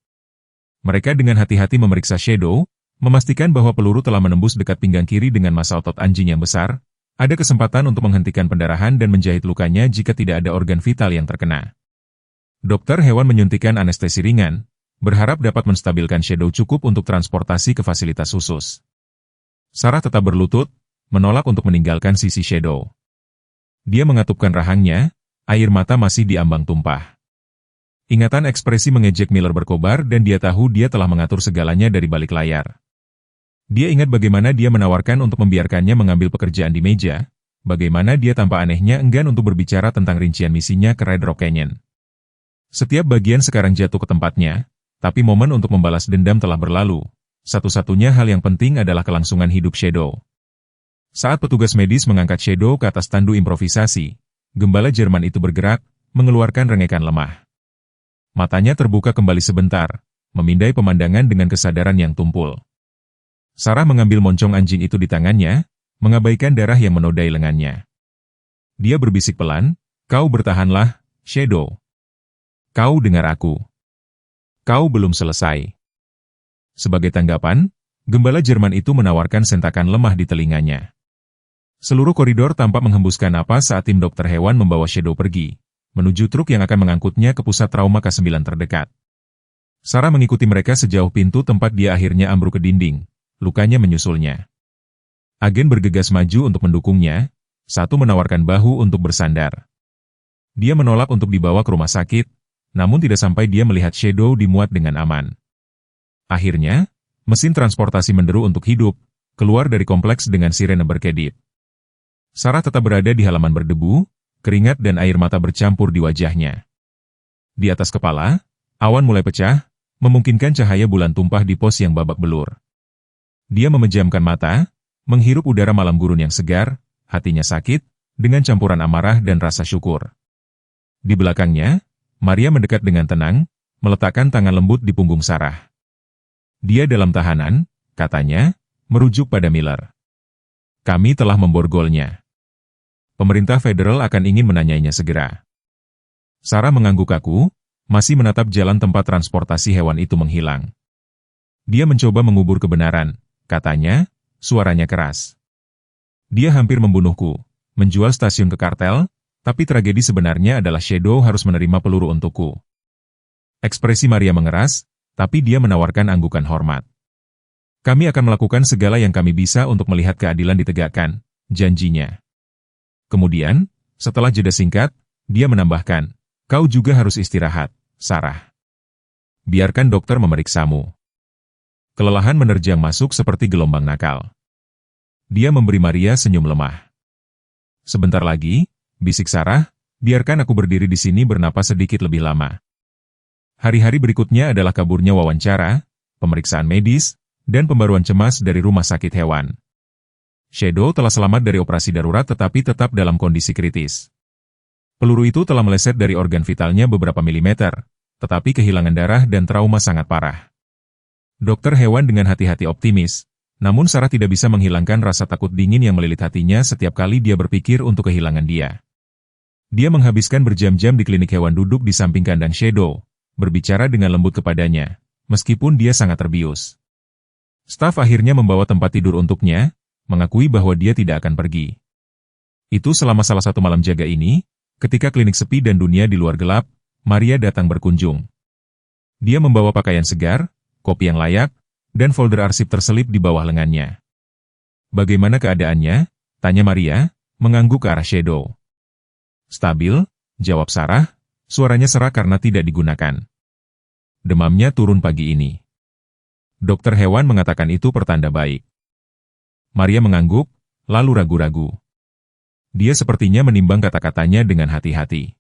Mereka dengan hati-hati memeriksa Shadow, memastikan bahwa peluru telah menembus dekat pinggang kiri dengan massa otot anjing yang besar, ada kesempatan untuk menghentikan pendarahan dan menjahit lukanya jika tidak ada organ vital yang terkena. Dokter hewan menyuntikkan anestesi ringan, berharap dapat menstabilkan Shadow cukup untuk transportasi ke fasilitas khusus. Sarah tetap berlutut, menolak untuk meninggalkan sisi Shadow. Dia mengatupkan rahangnya, air mata masih diambang tumpah. Ingatan ekspresi mengejek Miller berkobar dan dia tahu dia telah mengatur segalanya dari balik layar. Dia ingat bagaimana dia menawarkan untuk membiarkannya mengambil pekerjaan di meja, bagaimana dia tanpa anehnya enggan untuk berbicara tentang rincian misinya ke Red Rock Canyon. Setiap bagian sekarang jatuh ke tempatnya, tapi momen untuk membalas dendam telah berlalu. Satu-satunya hal yang penting adalah kelangsungan hidup Shadow. Saat petugas medis mengangkat Shadow ke atas tandu improvisasi, gembala Jerman itu bergerak, mengeluarkan rengekan lemah. Matanya terbuka kembali sebentar, memindai pemandangan dengan kesadaran yang tumpul. Sarah mengambil moncong anjing itu di tangannya, mengabaikan darah yang menodai lengannya. Dia berbisik pelan, "Kau bertahanlah, Shadow. Kau dengar aku. Kau belum selesai." Sebagai tanggapan, gembala Jerman itu menawarkan sentakan lemah di telinganya. Seluruh koridor tampak menghembuskan napas saat tim dokter hewan membawa Shadow pergi, menuju truk yang akan mengangkutnya ke pusat trauma K9 terdekat. Sarah mengikuti mereka sejauh pintu tempat dia akhirnya ambruk ke dinding. Lukanya menyusulnya. Agen bergegas maju untuk mendukungnya, satu menawarkan bahu untuk bersandar. Dia menolak untuk dibawa ke rumah sakit, namun tidak sampai dia melihat Shadow dimuat dengan aman. Akhirnya, mesin transportasi menderu untuk hidup, keluar dari kompleks dengan sirene berkedip. Sarah tetap berada di halaman berdebu, keringat dan air mata bercampur di wajahnya. Di atas kepala, awan mulai pecah, memungkinkan cahaya bulan tumpah di pos yang babak belur. Dia memejamkan mata, menghirup udara malam gurun yang segar, hatinya sakit, dengan campuran amarah dan rasa syukur. Di belakangnya, Maria mendekat dengan tenang, meletakkan tangan lembut di punggung Sarah. Dia dalam tahanan, katanya, merujuk pada Miller. Kami telah memborgolnya. Pemerintah federal akan ingin menanyainya segera. Sarah mengangguk kaku, masih menatap jalan tempat transportasi hewan itu menghilang. Dia mencoba mengubur kebenaran, katanya, suaranya keras. Dia hampir membunuhku, menjual stasiun ke kartel, tapi tragedi sebenarnya adalah Shadow harus menerima peluru untukku. Ekspresi Maria mengeras, tapi dia menawarkan anggukan hormat. Kami akan melakukan segala yang kami bisa untuk melihat keadilan ditegakkan, janjinya. Kemudian, setelah jeda singkat, dia menambahkan, kau juga harus istirahat, Sarah. Biarkan dokter memeriksamu. Kelelahan menerjang masuk seperti gelombang nakal. Dia memberi Maria senyum lemah. Sebentar lagi, bisik Sarah, biarkan aku berdiri di sini bernapas sedikit lebih lama. Hari-hari berikutnya adalah kaburnya wawancara, pemeriksaan medis, dan pembaruan cemas dari rumah sakit hewan. Shadow telah selamat dari operasi darurat tetapi tetap dalam kondisi kritis. Peluru itu telah meleset dari organ vitalnya beberapa milimeter, tetapi kehilangan darah dan trauma sangat parah. Dokter hewan dengan hati-hati optimis, namun Sarah tidak bisa menghilangkan rasa takut dingin yang melilit hatinya setiap kali dia berpikir untuk kehilangan dia. Dia menghabiskan berjam-jam di klinik hewan duduk di samping kandang Shadow, berbicara dengan lembut kepadanya, meskipun dia sangat terbius. Staf akhirnya membawa tempat tidur untuknya, mengakui bahwa dia tidak akan pergi. Itu selama salah satu malam jaga ini, ketika klinik sepi dan dunia di luar gelap, Maria datang berkunjung. Dia membawa pakaian segar, kopi yang layak, dan folder arsip terselip di bawah lengannya. Bagaimana keadaannya? Tanya Maria, mengangguk ke arah Shadow. Stabil, jawab Sarah, suaranya serak karena tidak digunakan. Demamnya turun pagi ini. Dokter hewan mengatakan itu pertanda baik. Maria mengangguk, lalu ragu-ragu. Dia sepertinya menimbang kata-katanya dengan hati-hati.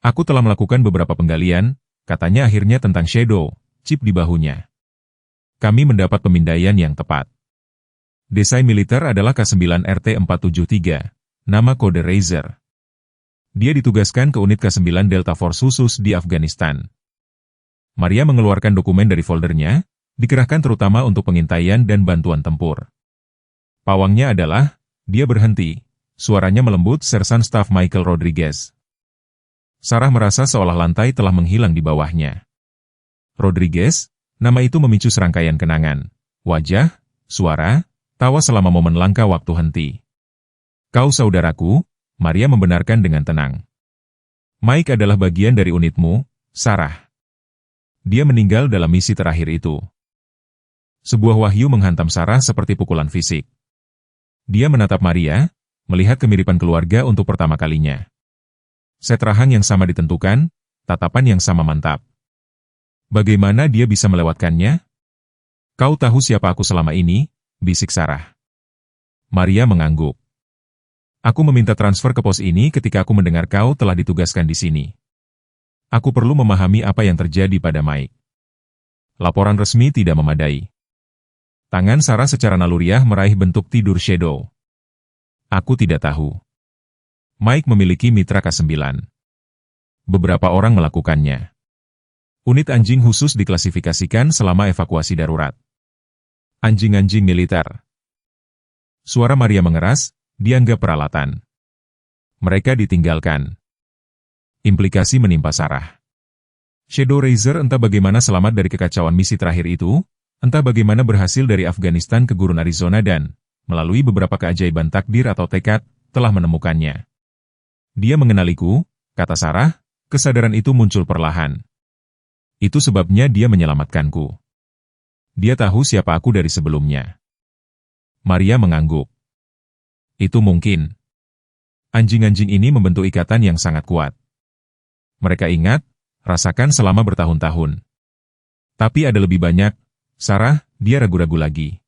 Aku telah melakukan beberapa penggalian, katanya akhirnya tentang Shadow, chip di bahunya. Kami mendapat pemindaian yang tepat. Desain militer adalah K9 RT-473, nama kode Razor. Dia ditugaskan ke unit K9 Delta Force khusus di Afghanistan. Maria mengeluarkan dokumen dari foldernya, dikerahkan terutama untuk pengintaian dan bantuan tempur. Pawangnya adalah, dia berhenti, suaranya melembut Sersan Staf Michael Rodriguez. Sarah merasa seolah lantai telah menghilang di bawahnya. Rodriguez, nama itu memicu serangkaian kenangan, wajah, suara, tawa selama momen langka waktu henti. Kau saudaraku, Maria membenarkan dengan tenang. Mike adalah bagian dari unitmu, Sarah. Dia meninggal dalam misi terakhir itu. Sebuah wahyu menghantam Sarah seperti pukulan fisik. Dia menatap Maria, melihat kemiripan keluarga untuk pertama kalinya. Set rahang yang sama ditentukan, tatapan yang sama mantap. Bagaimana dia bisa melewatkannya? Kau tahu siapa aku selama ini, bisik Sarah. Maria mengangguk. Aku meminta transfer ke pos ini ketika aku mendengar kau telah ditugaskan di sini. Aku perlu memahami apa yang terjadi pada Mike. Laporan resmi tidak memadai. Tangan Sarah secara naluriah meraih bentuk tidur Shadow. Aku tidak tahu. Mike memiliki mitra K9. Beberapa orang melakukannya. Unit anjing khusus diklasifikasikan selama evakuasi darurat. Anjing-anjing militer. Suara Maria mengeras, dianggap peralatan. Mereka ditinggalkan. Implikasi menimpa Sarah. Shadow Razor entah bagaimana selamat dari kekacauan misi terakhir itu, entah bagaimana berhasil dari Afghanistan ke gurun Arizona dan, melalui beberapa keajaiban takdir atau tekad, telah menemukannya. Dia mengenaliku, kata Sarah, kesadaran itu muncul perlahan. Itu sebabnya dia menyelamatkanku. Dia tahu siapa aku dari sebelumnya. Maria mengangguk. Itu mungkin. Anjing-anjing ini membentuk ikatan yang sangat kuat. Mereka ingat, rasakan selama bertahun-tahun. Tapi ada lebih banyak. Sarah, dia ragu-ragu lagi.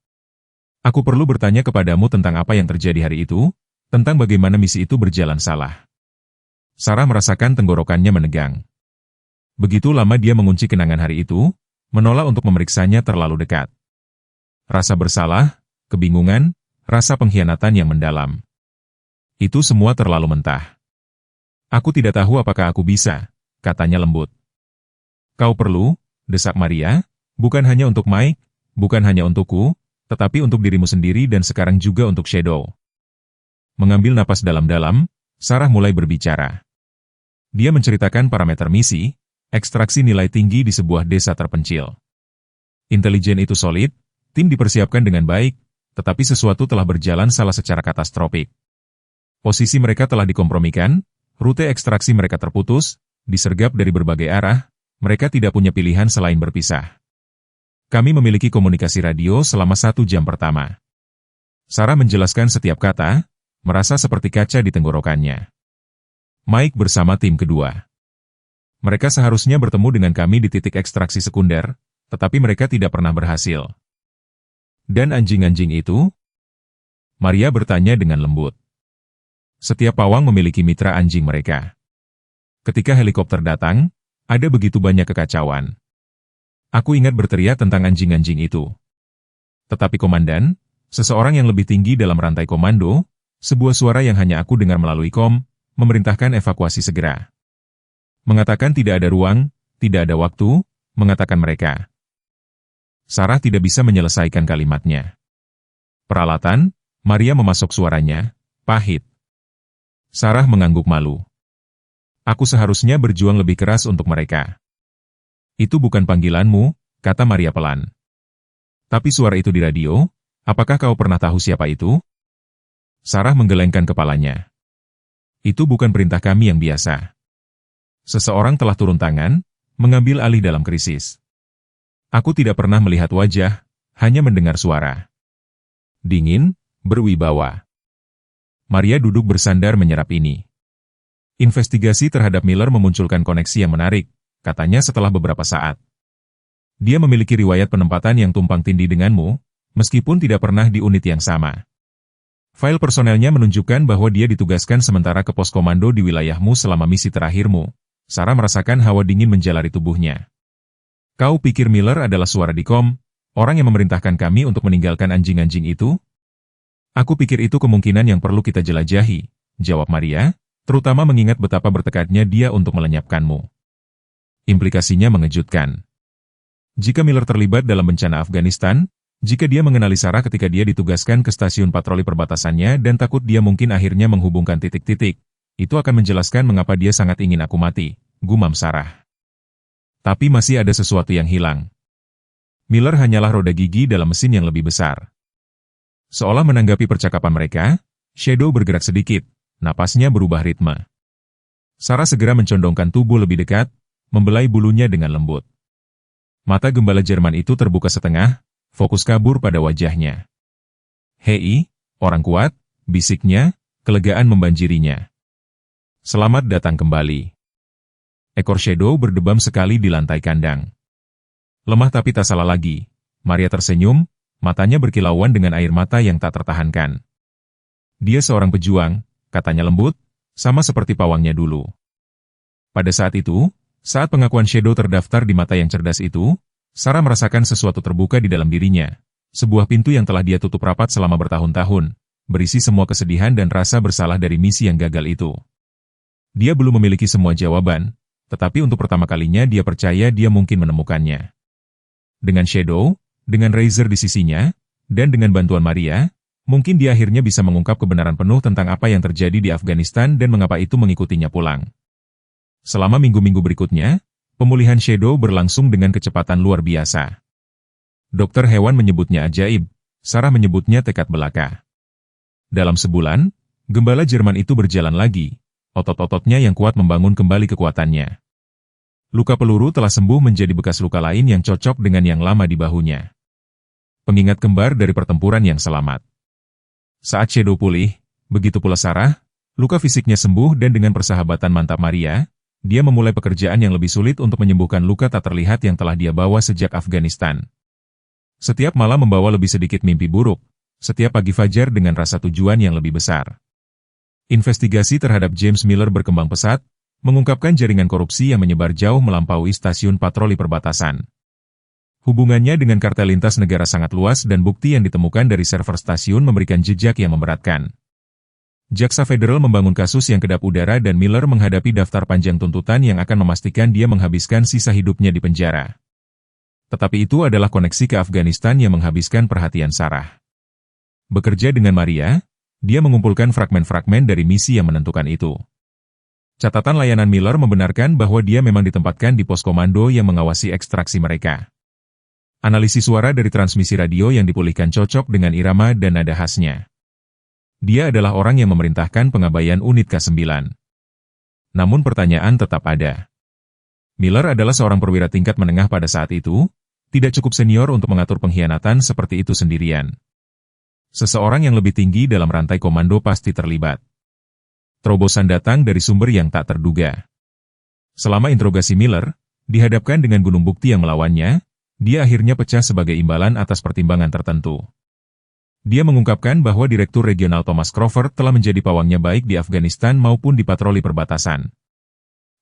Aku perlu bertanya kepadamu tentang apa yang terjadi hari itu, tentang bagaimana misi itu berjalan salah. Sarah merasakan tenggorokannya menegang. Begitu lama dia mengunci kenangan hari itu, menolak untuk memeriksanya terlalu dekat. Rasa bersalah, kebingungan, rasa pengkhianatan yang mendalam. Itu semua terlalu mentah. Aku tidak tahu apakah aku bisa, katanya lembut. Kau perlu, desak Maria, bukan hanya untuk Mike, bukan hanya untukku, tetapi untuk dirimu sendiri dan sekarang juga untuk Shadow. Mengambil napas dalam-dalam, Sarah mulai berbicara. Dia menceritakan parameter misi, ekstraksi nilai tinggi di sebuah desa terpencil. Intelijen itu solid, tim dipersiapkan dengan baik, tetapi sesuatu telah berjalan salah secara katastrofik. Posisi mereka telah dikompromikan, rute ekstraksi mereka terputus, disergap dari berbagai arah, mereka tidak punya pilihan selain berpisah. Kami memiliki komunikasi radio selama 1 jam pertama. Sarah menjelaskan setiap kata, merasa seperti kaca di tenggorokannya. Mike bersama tim kedua. Mereka seharusnya bertemu dengan kami di titik ekstraksi sekunder, tetapi mereka tidak pernah berhasil. Dan anjing-anjing itu? Maria bertanya dengan lembut. Setiap pawang memiliki mitra anjing mereka. Ketika helikopter datang, ada begitu banyak kekacauan. Aku ingat berteriak tentang anjing-anjing itu. Tetapi komandan, seseorang yang lebih tinggi dalam rantai komando, sebuah suara yang hanya aku dengar melalui memerintahkan evakuasi segera. Mengatakan tidak ada ruang, tidak ada waktu, mengatakan mereka. Sarah tidak bisa menyelesaikan kalimatnya. Peralatan, Maria memasuk suaranya, pahit. Sarah mengangguk malu. Aku seharusnya berjuang lebih keras untuk mereka. Itu bukan panggilanmu, kata Maria pelan. Tapi suara itu di radio, apakah kau pernah tahu siapa itu? Sarah menggelengkan kepalanya. Itu bukan perintah kami yang biasa. Seseorang telah turun tangan, mengambil alih dalam krisis. Aku tidak pernah melihat wajah, hanya mendengar suara. Dingin, berwibawa. Maria duduk bersandar menyerap ini. Investigasi terhadap Miller memunculkan koneksi yang menarik, katanya setelah beberapa saat. Dia memiliki riwayat penempatan yang tumpang tindih denganmu, meskipun tidak pernah di unit yang sama. File personelnya menunjukkan bahwa dia ditugaskan sementara ke pos komando di wilayahmu selama misi terakhirmu. Sarah merasakan hawa dingin menjalari tubuhnya. Kau pikir Miller adalah suara di orang yang memerintahkan kami untuk meninggalkan anjing-anjing itu? Aku pikir itu kemungkinan yang perlu kita jelajahi, jawab Maria, terutama mengingat betapa bertekadnya dia untuk melenyapkanmu. Implikasinya mengejutkan. Jika Miller terlibat dalam bencana Afghanistan, jika dia mengenali Sarah ketika dia ditugaskan ke stasiun patroli perbatasannya dan takut dia mungkin akhirnya menghubungkan titik-titik, itu akan menjelaskan mengapa dia sangat ingin aku mati, gumam Sarah. Tapi masih ada sesuatu yang hilang. Miller hanyalah roda gigi dalam mesin yang lebih besar. Seolah menanggapi percakapan mereka, Shadow bergerak sedikit, napasnya berubah ritme. Sarah segera mencondongkan tubuh lebih dekat, membelai bulunya dengan lembut. Mata gembala Jerman itu terbuka setengah, fokus kabur pada wajahnya. Hei, orang kuat, bisiknya, kelegaan membanjirinya. Selamat datang kembali. Ekor Shadow berdebam sekali di lantai kandang. Lemah tapi tak salah lagi. Maria tersenyum, matanya berkilauan dengan air mata yang tak tertahankan. Dia seorang pejuang, katanya lembut, sama seperti pawangnya dulu. Pada saat itu, saat pengakuan Shadow terdaftar di mata yang cerdas itu, Sarah merasakan sesuatu terbuka di dalam dirinya. Sebuah pintu yang telah dia tutup rapat selama bertahun-tahun, berisi semua kesedihan dan rasa bersalah dari misi yang gagal itu. Dia belum memiliki semua jawaban, tetapi untuk pertama kalinya dia percaya dia mungkin menemukannya. Dengan Shadow, dengan Razor di sisinya, dan dengan bantuan Maria, mungkin dia akhirnya bisa mengungkap kebenaran penuh tentang apa yang terjadi di Afghanistan dan mengapa itu mengikutinya pulang. Selama minggu-minggu berikutnya, pemulihan Shadow berlangsung dengan kecepatan luar biasa. Dokter hewan menyebutnya ajaib, Sarah menyebutnya tekad belaka. Dalam sebulan, gembala Jerman itu berjalan lagi, otot-ototnya yang kuat membangun kembali kekuatannya. Luka peluru telah sembuh menjadi bekas luka lain yang cocok dengan yang lama di bahunya. Pengingat kembar dari pertempuran yang selamat. Saat Shadow pulih, begitu pula Sarah, luka fisiknya sembuh dan dengan persahabatan mantap Maria, dia memulai pekerjaan yang lebih sulit untuk menyembuhkan luka tak terlihat yang telah dia bawa sejak Afghanistan. Setiap malam membawa lebih sedikit mimpi buruk, setiap pagi fajar dengan rasa tujuan yang lebih besar. Investigasi terhadap James Miller berkembang pesat, mengungkapkan jaringan korupsi yang menyebar jauh melampaui stasiun patroli perbatasan. Hubungannya dengan kartel lintas negara sangat luas dan bukti yang ditemukan dari server stasiun memberikan jejak yang memberatkan. Jaksa Federal membangun kasus yang kedap udara dan Miller menghadapi daftar panjang tuntutan yang akan memastikan dia menghabiskan sisa hidupnya di penjara. Tetapi itu adalah koneksi ke Afghanistan yang menghabiskan perhatian Sarah. Bekerja dengan Maria, dia mengumpulkan fragmen-fragmen dari misi yang menentukan itu. Catatan layanan Miller membenarkan bahwa dia memang ditempatkan di pos komando yang mengawasi ekstraksi mereka. Analisis suara dari transmisi radio yang dipulihkan cocok dengan irama dan nada khasnya. Dia adalah orang yang memerintahkan pengabaian unit K9. Namun pertanyaan tetap ada. Miller adalah seorang perwira tingkat menengah pada saat itu, tidak cukup senior untuk mengatur pengkhianatan seperti itu sendirian. Seseorang yang lebih tinggi dalam rantai komando pasti terlibat. Terobosan datang dari sumber yang tak terduga. Selama interogasi Miller, dihadapkan dengan gunung bukti yang melawannya, dia akhirnya pecah sebagai imbalan atas pertimbangan tertentu. Dia mengungkapkan bahwa Direktur Regional Thomas Crawford telah menjadi pawangnya baik di Afghanistan maupun di patroli perbatasan.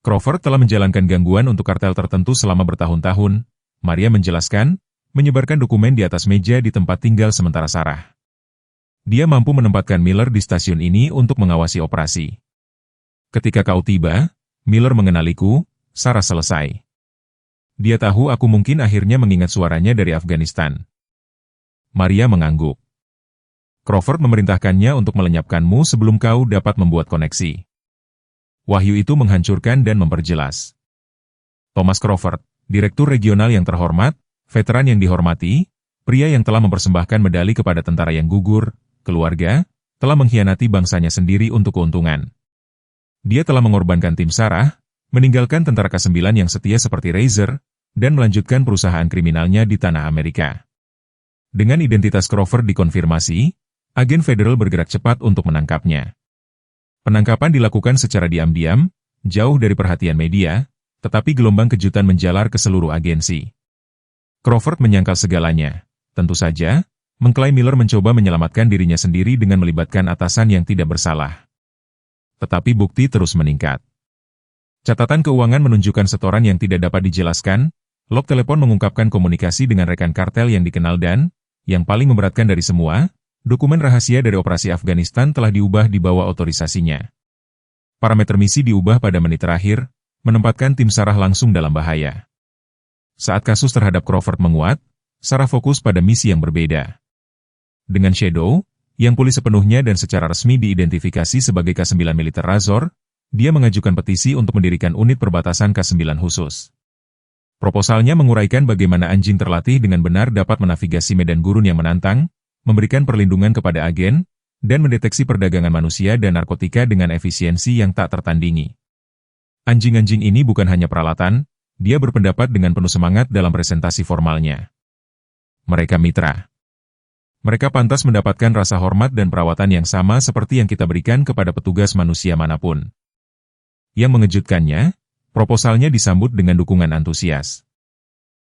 Crawford telah menjalankan gangguan untuk kartel tertentu selama bertahun-tahun, Maria menjelaskan, menyebarkan dokumen di atas meja di tempat tinggal sementara Sarah. Dia mampu menempatkan Miller di stasiun ini untuk mengawasi operasi. Ketika kau tiba, Miller mengenaliku, Sarah selesai. Dia tahu aku mungkin akhirnya mengingat suaranya dari Afghanistan. Maria mengangguk. Crawford memerintahkannya untuk melenyapkanmu sebelum kau dapat membuat koneksi. Wahyu itu menghancurkan dan memperjelas. Thomas Crawford, Direktur Regional yang terhormat, veteran yang dihormati, pria yang telah mempersembahkan medali kepada tentara yang gugur, keluarga, telah mengkhianati bangsanya sendiri untuk keuntungan. Dia telah mengorbankan tim Sarah, meninggalkan tentara K9 yang setia seperti Razor, dan melanjutkan perusahaan kriminalnya di tanah Amerika. Dengan identitas Crawford dikonfirmasi, agen federal bergerak cepat untuk menangkapnya. Penangkapan dilakukan secara diam-diam, jauh dari perhatian media, tetapi gelombang kejutan menjalar ke seluruh agensi. Crawford menyangkal segalanya. Tentu saja, mengklaim Miller mencoba menyelamatkan dirinya sendiri dengan melibatkan atasan yang tidak bersalah. Tetapi bukti terus meningkat. Catatan keuangan menunjukkan setoran yang tidak dapat dijelaskan, log telepon mengungkapkan komunikasi dengan rekan kartel yang dikenal dan, yang paling memberatkan dari semua, dokumen rahasia dari operasi Afghanistan telah diubah di bawah otorisasinya. Parameter misi diubah pada menit terakhir, menempatkan tim Sarah langsung dalam bahaya. Saat kasus terhadap Crawford menguat, Sarah fokus pada misi yang berbeda. Dengan Shadow, yang pulih sepenuhnya dan secara resmi diidentifikasi sebagai K9 Militer Razor, dia mengajukan petisi untuk mendirikan unit perbatasan K9 khusus. Proposalnya menguraikan bagaimana anjing terlatih dengan benar dapat menavigasi medan gurun yang menantang, memberikan perlindungan kepada agen, dan mendeteksi perdagangan manusia dan narkotika dengan efisiensi yang tak tertandingi. Anjing-anjing ini bukan hanya peralatan, dia berpendapat dengan penuh semangat dalam presentasi formalnya. Mereka mitra. Mereka pantas mendapatkan rasa hormat dan perawatan yang sama seperti yang kita berikan kepada petugas manusia manapun. Yang mengejutkannya, proposalnya disambut dengan dukungan antusias.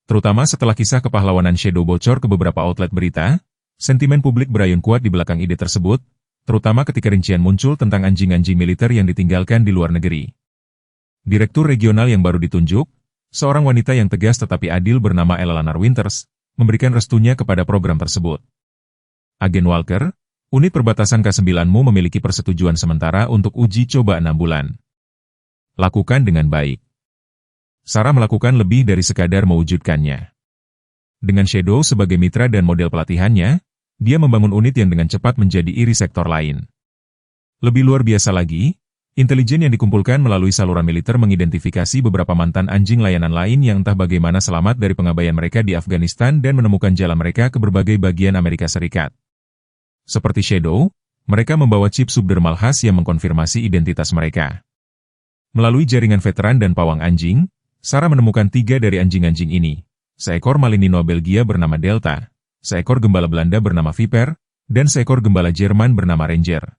Terutama setelah kisah kepahlawanan Shadow bocor ke beberapa outlet berita, sentimen publik berayun kuat di belakang ide tersebut, terutama ketika rincian muncul tentang anjing-anjing militer yang ditinggalkan di luar negeri. Direktur regional yang baru ditunjuk, seorang wanita yang tegas tetapi adil bernama Eleanor Winters, memberikan restunya kepada program tersebut. Agen Walker, unit perbatasan K9-mu memiliki persetujuan sementara untuk uji coba 6 bulan. Lakukan dengan baik. Sarah melakukan lebih dari sekadar mewujudkannya. Dengan Shadow sebagai mitra dan model pelatihannya, dia membangun unit yang dengan cepat menjadi iri sektor lain. Lebih luar biasa lagi, intelijen yang dikumpulkan melalui saluran militer mengidentifikasi beberapa mantan anjing layanan lain yang entah bagaimana selamat dari pengabaian mereka di Afghanistan dan menemukan jalan mereka ke berbagai bagian Amerika Serikat. Seperti Shadow, mereka membawa chip subdermal khas yang mengkonfirmasi identitas mereka. Melalui jaringan veteran dan pawang anjing, Sarah menemukan 3 dari anjing-anjing ini. Seekor Malinois Belgia bernama Delta, seekor gembala Belanda bernama Viper, dan seekor gembala Jerman bernama Ranger.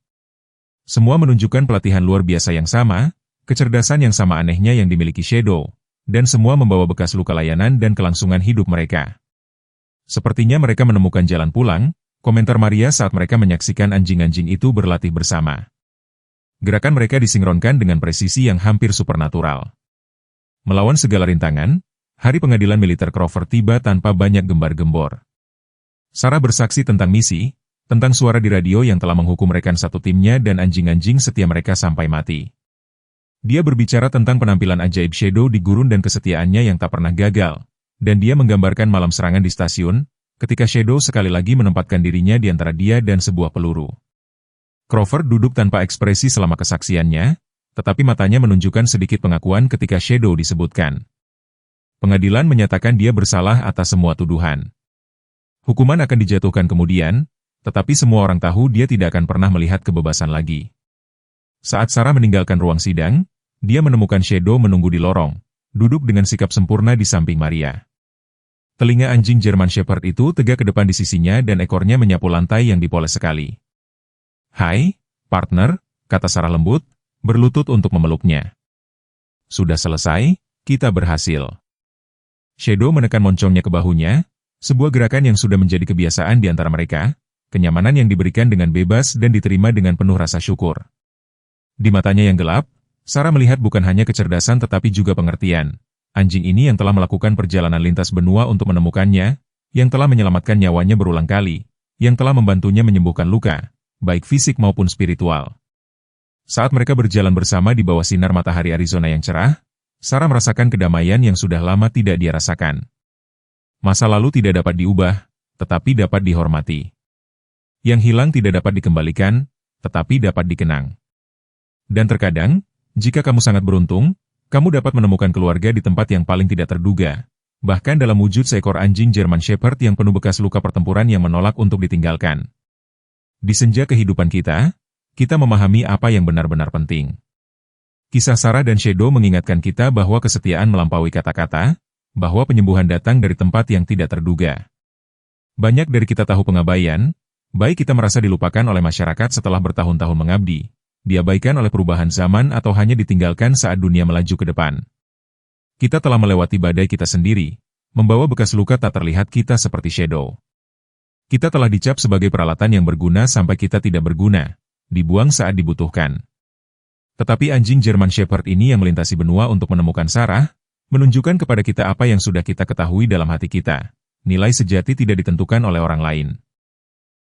Semua menunjukkan pelatihan luar biasa yang sama, kecerdasan yang sama anehnya yang dimiliki Shadow, dan semua membawa bekas luka layanan dan kelangsungan hidup mereka. Sepertinya mereka menemukan jalan pulang, komentar Maria saat mereka menyaksikan anjing-anjing itu berlatih bersama. Gerakan mereka disinkronkan dengan presisi yang hampir supernatural. Melawan segala rintangan, hari pengadilan militer Crawford tiba tanpa banyak gembar-gembor. Sarah bersaksi tentang misi, tentang suara di radio yang telah menghukum rekan satu timnya dan anjing-anjing setia mereka sampai mati. Dia berbicara tentang penampilan ajaib Shadow di gurun dan kesetiaannya yang tak pernah gagal, dan dia menggambarkan malam serangan di stasiun, ketika Shadow sekali lagi menempatkan dirinya di antara dia dan sebuah peluru. Crawford duduk tanpa ekspresi selama kesaksiannya, tetapi matanya menunjukkan sedikit pengakuan ketika Shadow disebutkan. Pengadilan menyatakan dia bersalah atas semua tuduhan. Hukuman akan dijatuhkan kemudian, tetapi semua orang tahu dia tidak akan pernah melihat kebebasan lagi. Saat Sarah meninggalkan ruang sidang, dia menemukan Shadow menunggu di lorong, duduk dengan sikap sempurna di samping Maria. Telinga anjing German Shepherd itu tegak ke depan di sisinya dan ekornya menyapu lantai yang dipoles sekali. "Hai, partner," kata Sarah lembut, berlutut untuk memeluknya. "Sudah selesai, kita berhasil." Shadow menekan moncongnya ke bahunya, sebuah gerakan yang sudah menjadi kebiasaan di antara mereka, kenyamanan yang diberikan dengan bebas dan diterima dengan penuh rasa syukur. Di matanya yang gelap, Sarah melihat bukan hanya kecerdasan tetapi juga pengertian. Anjing ini yang telah melakukan perjalanan lintas benua untuk menemukannya, yang telah menyelamatkan nyawanya berulang kali, yang telah membantunya menyembuhkan luka, baik fisik maupun spiritual. Saat mereka berjalan bersama di bawah sinar matahari Arizona yang cerah, Sarah merasakan kedamaian yang sudah lama tidak dia rasakan. Masa lalu tidak dapat diubah, tetapi dapat dihormati. Yang hilang tidak dapat dikembalikan, tetapi dapat dikenang. Dan terkadang, jika kamu sangat beruntung, kamu dapat menemukan keluarga di tempat yang paling tidak terduga, bahkan dalam wujud seekor anjing German Shepherd yang penuh bekas luka pertempuran yang menolak untuk ditinggalkan. Di senja kehidupan kita memahami apa yang benar-benar penting. Kisah Sarah dan Shadow mengingatkan kita bahwa kesetiaan melampaui kata-kata, bahwa penyembuhan datang dari tempat yang tidak terduga. Banyak dari kita tahu pengabaian, baik kita merasa dilupakan oleh masyarakat setelah bertahun-tahun mengabdi, diabaikan oleh perubahan zaman atau hanya ditinggalkan saat dunia melaju ke depan. Kita telah melewati badai kita sendiri, membawa bekas luka tak terlihat kita seperti Shadow. Kita telah dicap sebagai peralatan yang berguna sampai kita tidak berguna, dibuang saat dibutuhkan. Tetapi anjing German Shepherd ini yang melintasi benua untuk menemukan Sarah, menunjukkan kepada kita apa yang sudah kita ketahui dalam hati kita. Nilai sejati tidak ditentukan oleh orang lain.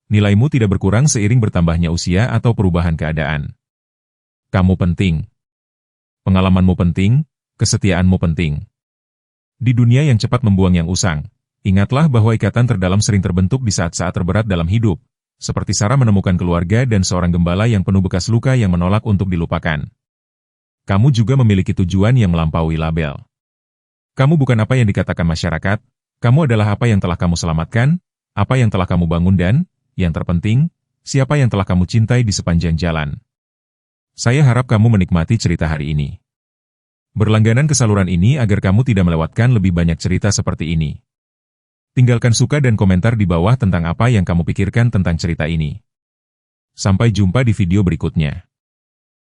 Nilaimu tidak berkurang seiring bertambahnya usia atau perubahan keadaan. Kamu penting. Pengalamanmu penting, kesetiaanmu penting. Di dunia yang cepat membuang yang usang, ingatlah bahwa ikatan terdalam sering terbentuk di saat-saat terberat dalam hidup, seperti Sarah menemukan keluarga dan seorang gembala yang penuh bekas luka yang menolak untuk dilupakan. Kamu juga memiliki tujuan yang melampaui label. Kamu bukan apa yang dikatakan masyarakat, kamu adalah apa yang telah kamu selamatkan, apa yang telah kamu bangun dan, yang terpenting, siapa yang telah kamu cintai di sepanjang jalan. Saya harap kamu menikmati cerita hari ini. Berlangganan ke saluran ini agar kamu tidak melewatkan lebih banyak cerita seperti ini. Tinggalkan suka dan komentar di bawah tentang apa yang kamu pikirkan tentang cerita ini. Sampai jumpa di video berikutnya.